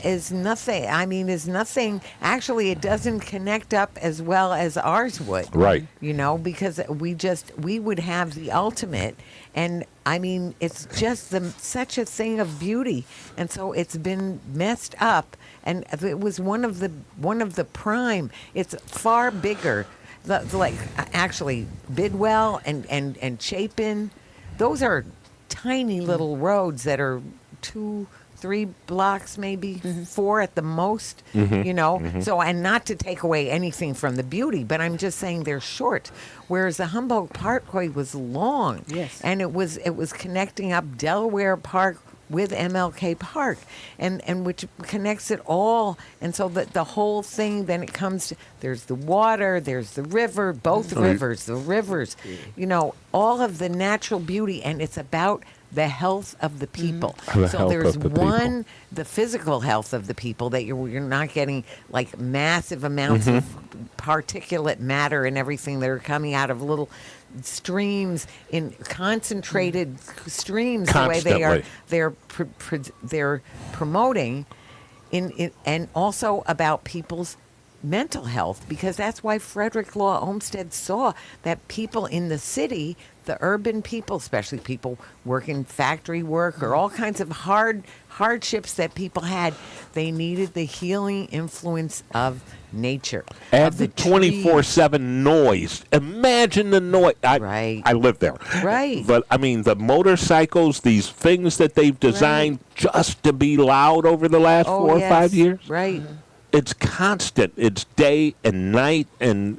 is nothing. I mean, is nothing. Actually, it doesn't connect up as well as ours would. Right. You know, because we would have the ultimate, and I mean, it's just such a thing of beauty, and so it's been messed up, and it was one of the prime. It's far bigger. Like actually, Bidwell and Chapin, those are tiny little roads that are 2-3 blocks, maybe 4 at the most, you know. So, and not to take away anything from the beauty, but I'm just saying they're short. Whereas the Humboldt Parkway was long, Yes. and it was connecting up Delaware Park with MLK Park, and which connects it all. And so the whole thing, then it comes to, there's the water, there's the river, both rivers, the rivers, you know, all of the natural beauty, and it's about the health of the people. The So health there's of the people. one, the physical health of the people, that you're not getting like massive amounts of particulate matter and everything that are coming out of little streams, in concentrated streams, the way they're promoting and also about people's mental health, because that's why Frederick Law Olmsted saw that people in the city, the urban people, especially people working factory work or all kinds of hardships that people had, they needed the healing influence of nature. Add of the trees. 24/7 noise. Imagine the noise. Right. I live there. Right. But I mean, the motorcycles, these things that they've designed just to be loud over the last 4 or 5 years. Right. It's constant. It's day and night, and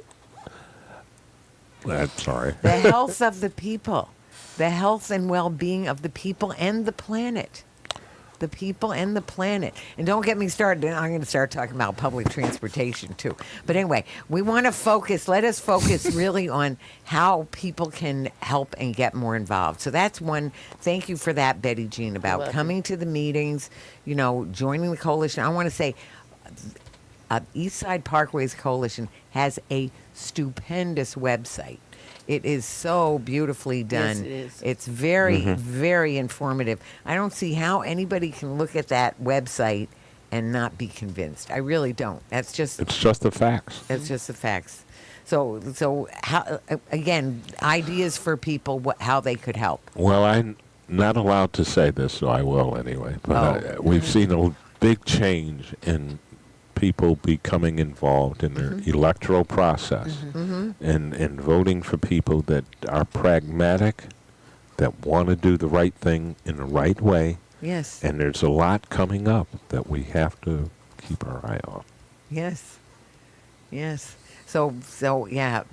I'm sorry. The health of the people, the health and well-being of the people and the planet. The people and the planet. And don't get me started. I'm going to start talking about public transportation too. But anyway, we want to focus. Let us focus really on how people can help and get more involved. So that's one. Thank you for that, Betty Jean, about welcome. coming to the meetings, you know, joining the coalition. I want to say East Side Parkways Coalition has a stupendous website. It is so beautifully done. Yes, it is. It's very, very informative. I don't see how anybody can look at that website and not be convinced. I really don't. It's just the facts. That's just the facts. So how, again, ideas for people, how they could help. Well, I'm not allowed to say this, so I will anyway. But we've seen a big change in people becoming involved in their electoral process and voting for people that are pragmatic, that want to do the right thing in the right way. Yes. And there's a lot coming up that we have to keep our eye on. Yes. Yes. So yeah,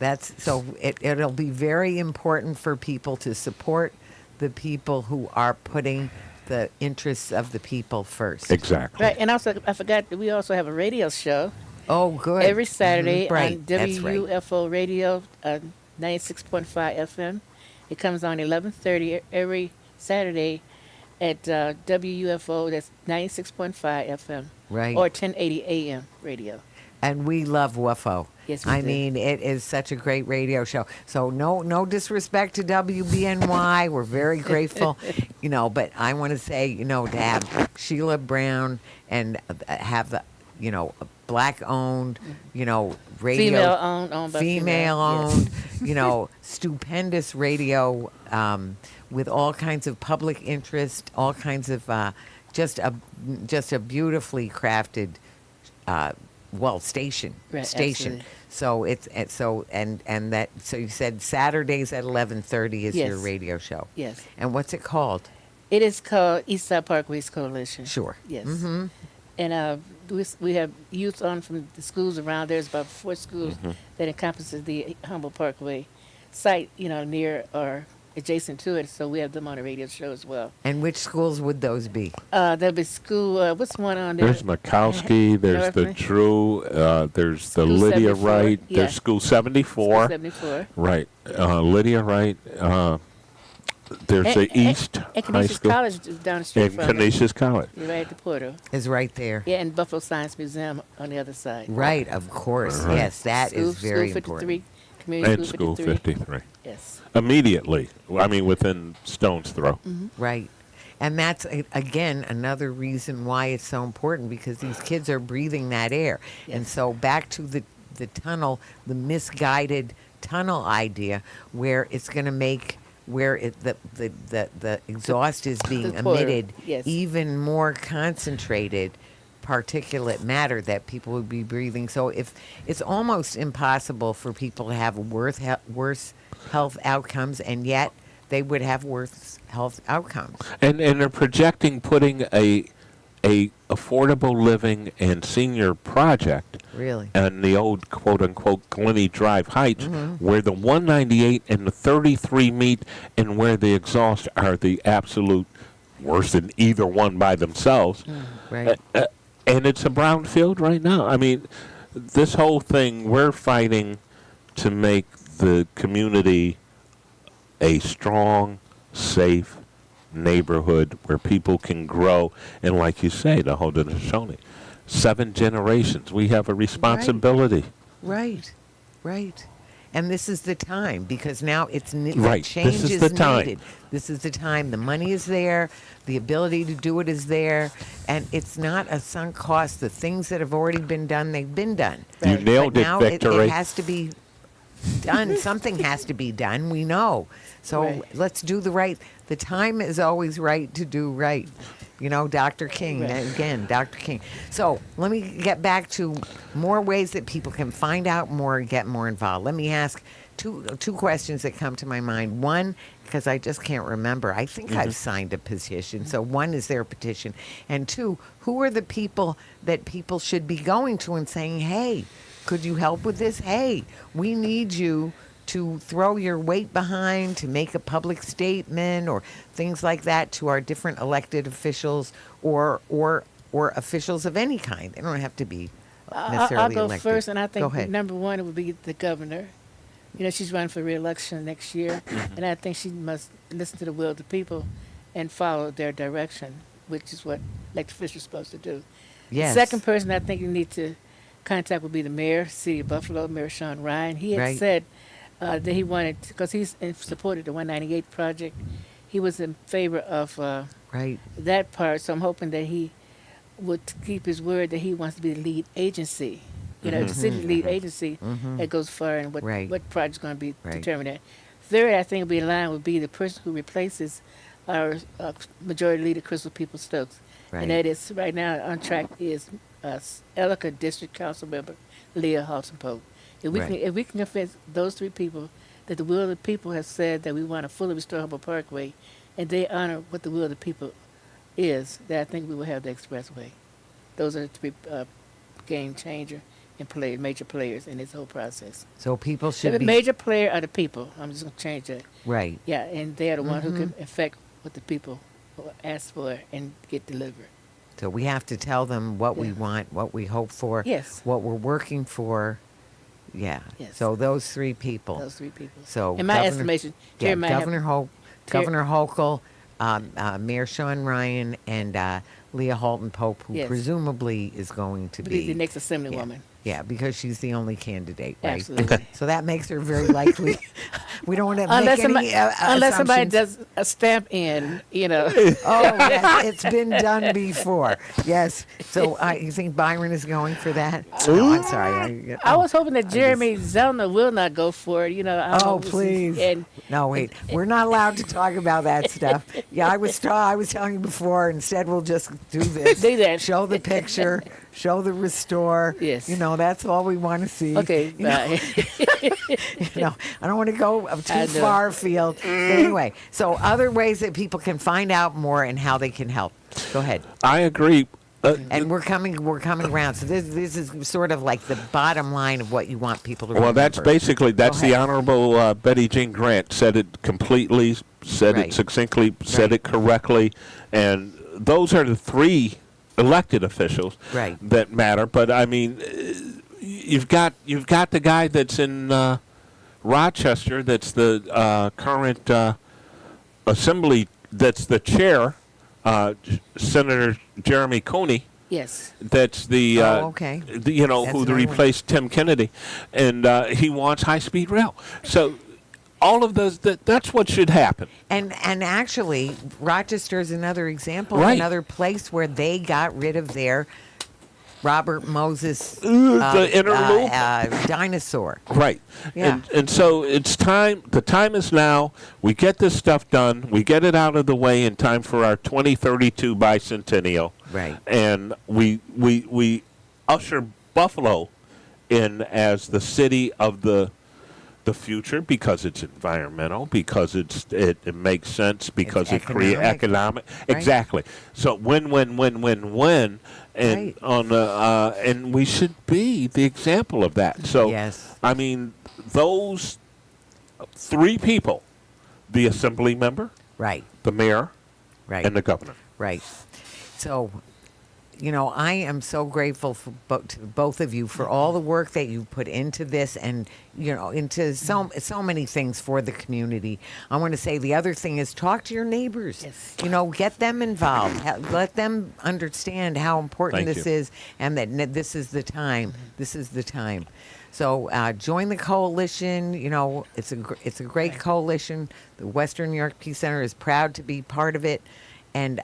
it'll be very important for people to support the people who are putting the interests of the people first. Exactly. Right, and also I forgot that we also have a radio show Oh, good. every Saturday Right. on That's right. WUFO Radio 96.5 FM. It comes on 11:30 every Saturday at WUFO. That's 96.5 FM. Right. Or 1080 AM radio. And we love WUFO. Yes, we I do. mean, it is such a great radio show. So no disrespect to WBNY. We're very grateful, you know. But I want to say, you know, to have Sheila Brown and have the, you know, black-owned, you know, radio, Female-owned, owned by female-owned, yes. you know, stupendous radio with all kinds of public interest, all kinds of just a beautifully crafted. Station. Right, Station. absolutely. So so you said Saturdays at 11:30 is your Yes. radio show. Yes. And what's it called? It is called East Side Parkways Coalition. Sure. Yes. And we have youth on from the schools around. There's about 4 schools that encompasses the Humboldt Parkway site, you know, near our adjacent to it, so we have them on a radio show as well. And which schools would those be? There'll be school. What's one on there? There's Mikowski, there's the Northman. Drew, there's the School Lydia 74, Wright, yeah. there's School 74. 74. Right. Lydia Wright. There's the East And High Canisius School. College is down the street And from Canisius College. it. You're right at the portal. Is right there. Yeah, and Buffalo Science Museum on the other side. Right, of course. Right. Yes, that is very School 53, important. Community And School 53. Yes. Immediately. I mean, within stone's throw. Right. And that's, again, another reason why it's so important, because these kids are breathing that air. And Yes. so back to the tunnel, the misguided tunnel idea, where it's going to make where the exhaust is being The portal, emitted yes. even more concentrated particulate matter that people would be breathing. So if it's almost impossible for people to have worse health outcomes, and yet they would have worse health outcomes. And they're projecting putting a affordable living and senior project Really. and the old quote-unquote Glenny Drive Heights, where the 198 and the 33 meet, and where the exhausts are the absolute worst than either one by themselves. Right. And it's a brownfield right now. I mean, this whole thing, we're fighting to make the community a strong, safe neighborhood where people can grow. And like you say, the Haudenosaunee, 7 generations, we have a responsibility. Right. Right. And this is the time, because now it's Right. change This is the time. needed. This is the time. The money is there, the ability to do it is there, and it's not a sunk cost. The things that have already been done, they've been done. You nailed But it, now Victory. it has to be done. Something has to be done. We know. So Right. let's do the right. The time is always right to do right. You know, Dr. King, Right. again, Dr. King. So let me get back to more ways that people can find out more and get more involved. Let me ask two questions that come to my mind. One, because I just can't remember. I think I've signed a petition. So one, is there a petition? And two, who are the people that people should be going to and saying, hey, could you help with this? Hey, we need you to throw your weight behind, to make a public statement or things like that to our different elected officials or officials of any kind. They don't have to be I'll necessarily go elected. first, and I Go think ahead. number one would be the governor. You know, she's running for re-election next year, and I think she must listen to the will of the people and follow their direction, which is what elected officials are supposed to do. Yes. The second person I think you need to contact would be the mayor, City of Buffalo, Mayor Sean Ryan. He had Right. said that he wanted, because he's supported the 198 project, he was in favor of Right. that part. So I'm hoping that he would keep his word that he wants to be the lead agency. You know, the city lead agency that goes far and what Right. what project's going to be Right. determined at. Third, I think would be in line would be the person who replaces our majority leader, Crystal Peoples-Stokes. Right. And that is right now on track is Ellicott District Council member Leah Halton Pope. If we Right. can convince those three people that the will of the people has said that we want to fully restore Humboldt Parkway, and they honor what the will of the people is, that I think we will have the expressway. Those are the three game changer and major players in this whole process. So people The should be major player are the people. I'm just going to change that. right. Yeah, and they are the one who can affect what the people ask for and get delivered. So we have to tell them what we Yeah. want, what we hope for, Yes. what we're working for. Yeah. Yes. So those three people. Those three people. So in my Governor- estimation, Yeah, Jerry might have- Ter- Governor Hochul, Mayor Sean Ryan, and Leah Halton Pope, who Yes. presumably is going to be be the next assemblywoman. Yeah, because she's the only candidate, right? Absolutely. So that makes her very likely. We don't want to Unless make somebody, any unless somebody assumptions. does a stamp in, you know. Oh, yes, it's been done before. Yes. So you think Byron is going for that? No, I'm sorry. I was hoping that Jeremy Zellner will not go for it. You know. I Oh, hope this is- please. And No, wait. We're not allowed to talk about that stuff. Yeah, I was telling you before. Instead, we'll just do this. Do that. Show the picture. Show the restore. Yes. You know, that's all we want to see. okay, You know, bye. you know, I don't want to go I too know. far afield. But anyway, so other ways that people can find out more and how they can help. Go ahead. I agree. And we're coming around. So this is sort of like the bottom line of what you want people to Well, remember. that's basically, that's the ahead. Honorable Betty Jean Grant said it completely, said Right. it succinctly, said Right. it correctly, and those are the three elected officials Right. that matter. But I mean, you've got the guy that's in Rochester, that's the current assembly, that's the chair, Senator Jeremy Cooney. Yes. That's the, okay. you know, That's who another one. replaced Tim Kennedy, and he wants high-speed rail. So all of those, that's what should happen. And actually, Rochester is another example, Right. another place where they got rid of their Robert Moses The inner loop. dinosaur. Right. Yeah. And so it's time, the time is now. We get this stuff done. We get it out of the way in time for our 2032 bicentennial. Right. And we usher Buffalo in as the city of the future, because it's environmental, because it makes sense, because it creates economic. Right. Exactly. So win, and Right. and we should be the example of that. So Yes. I mean, those three people, the assembly member, Right. the mayor, Right. and the governor. Right. So, you know, I am so grateful for to both of you for all the work that you put into this, and, you know, into so many things for the community. I want to say the other thing is talk to your neighbors. Yes. You know, get them involved. Let them understand how important Thank this you. is, and that this is the time. This is the time. So join the coalition. You know, it's a great coalition. The Western New York Peace Center is proud to be part of it, and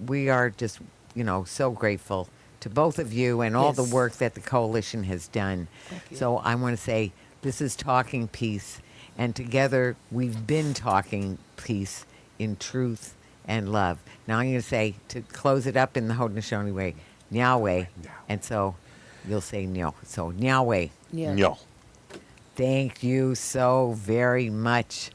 we are just, you know, so grateful to both of you and all the Yes. work that the coalition has done. Thank you. So I want to say this is Talking Peace, and together we've been talking peace in truth and love. Now I'm going to say, to close it up in the Haudenosaunee way, Nyahweh, and so you'll say Nyo. So Nyahweh, Yeah. No. thank you so very much.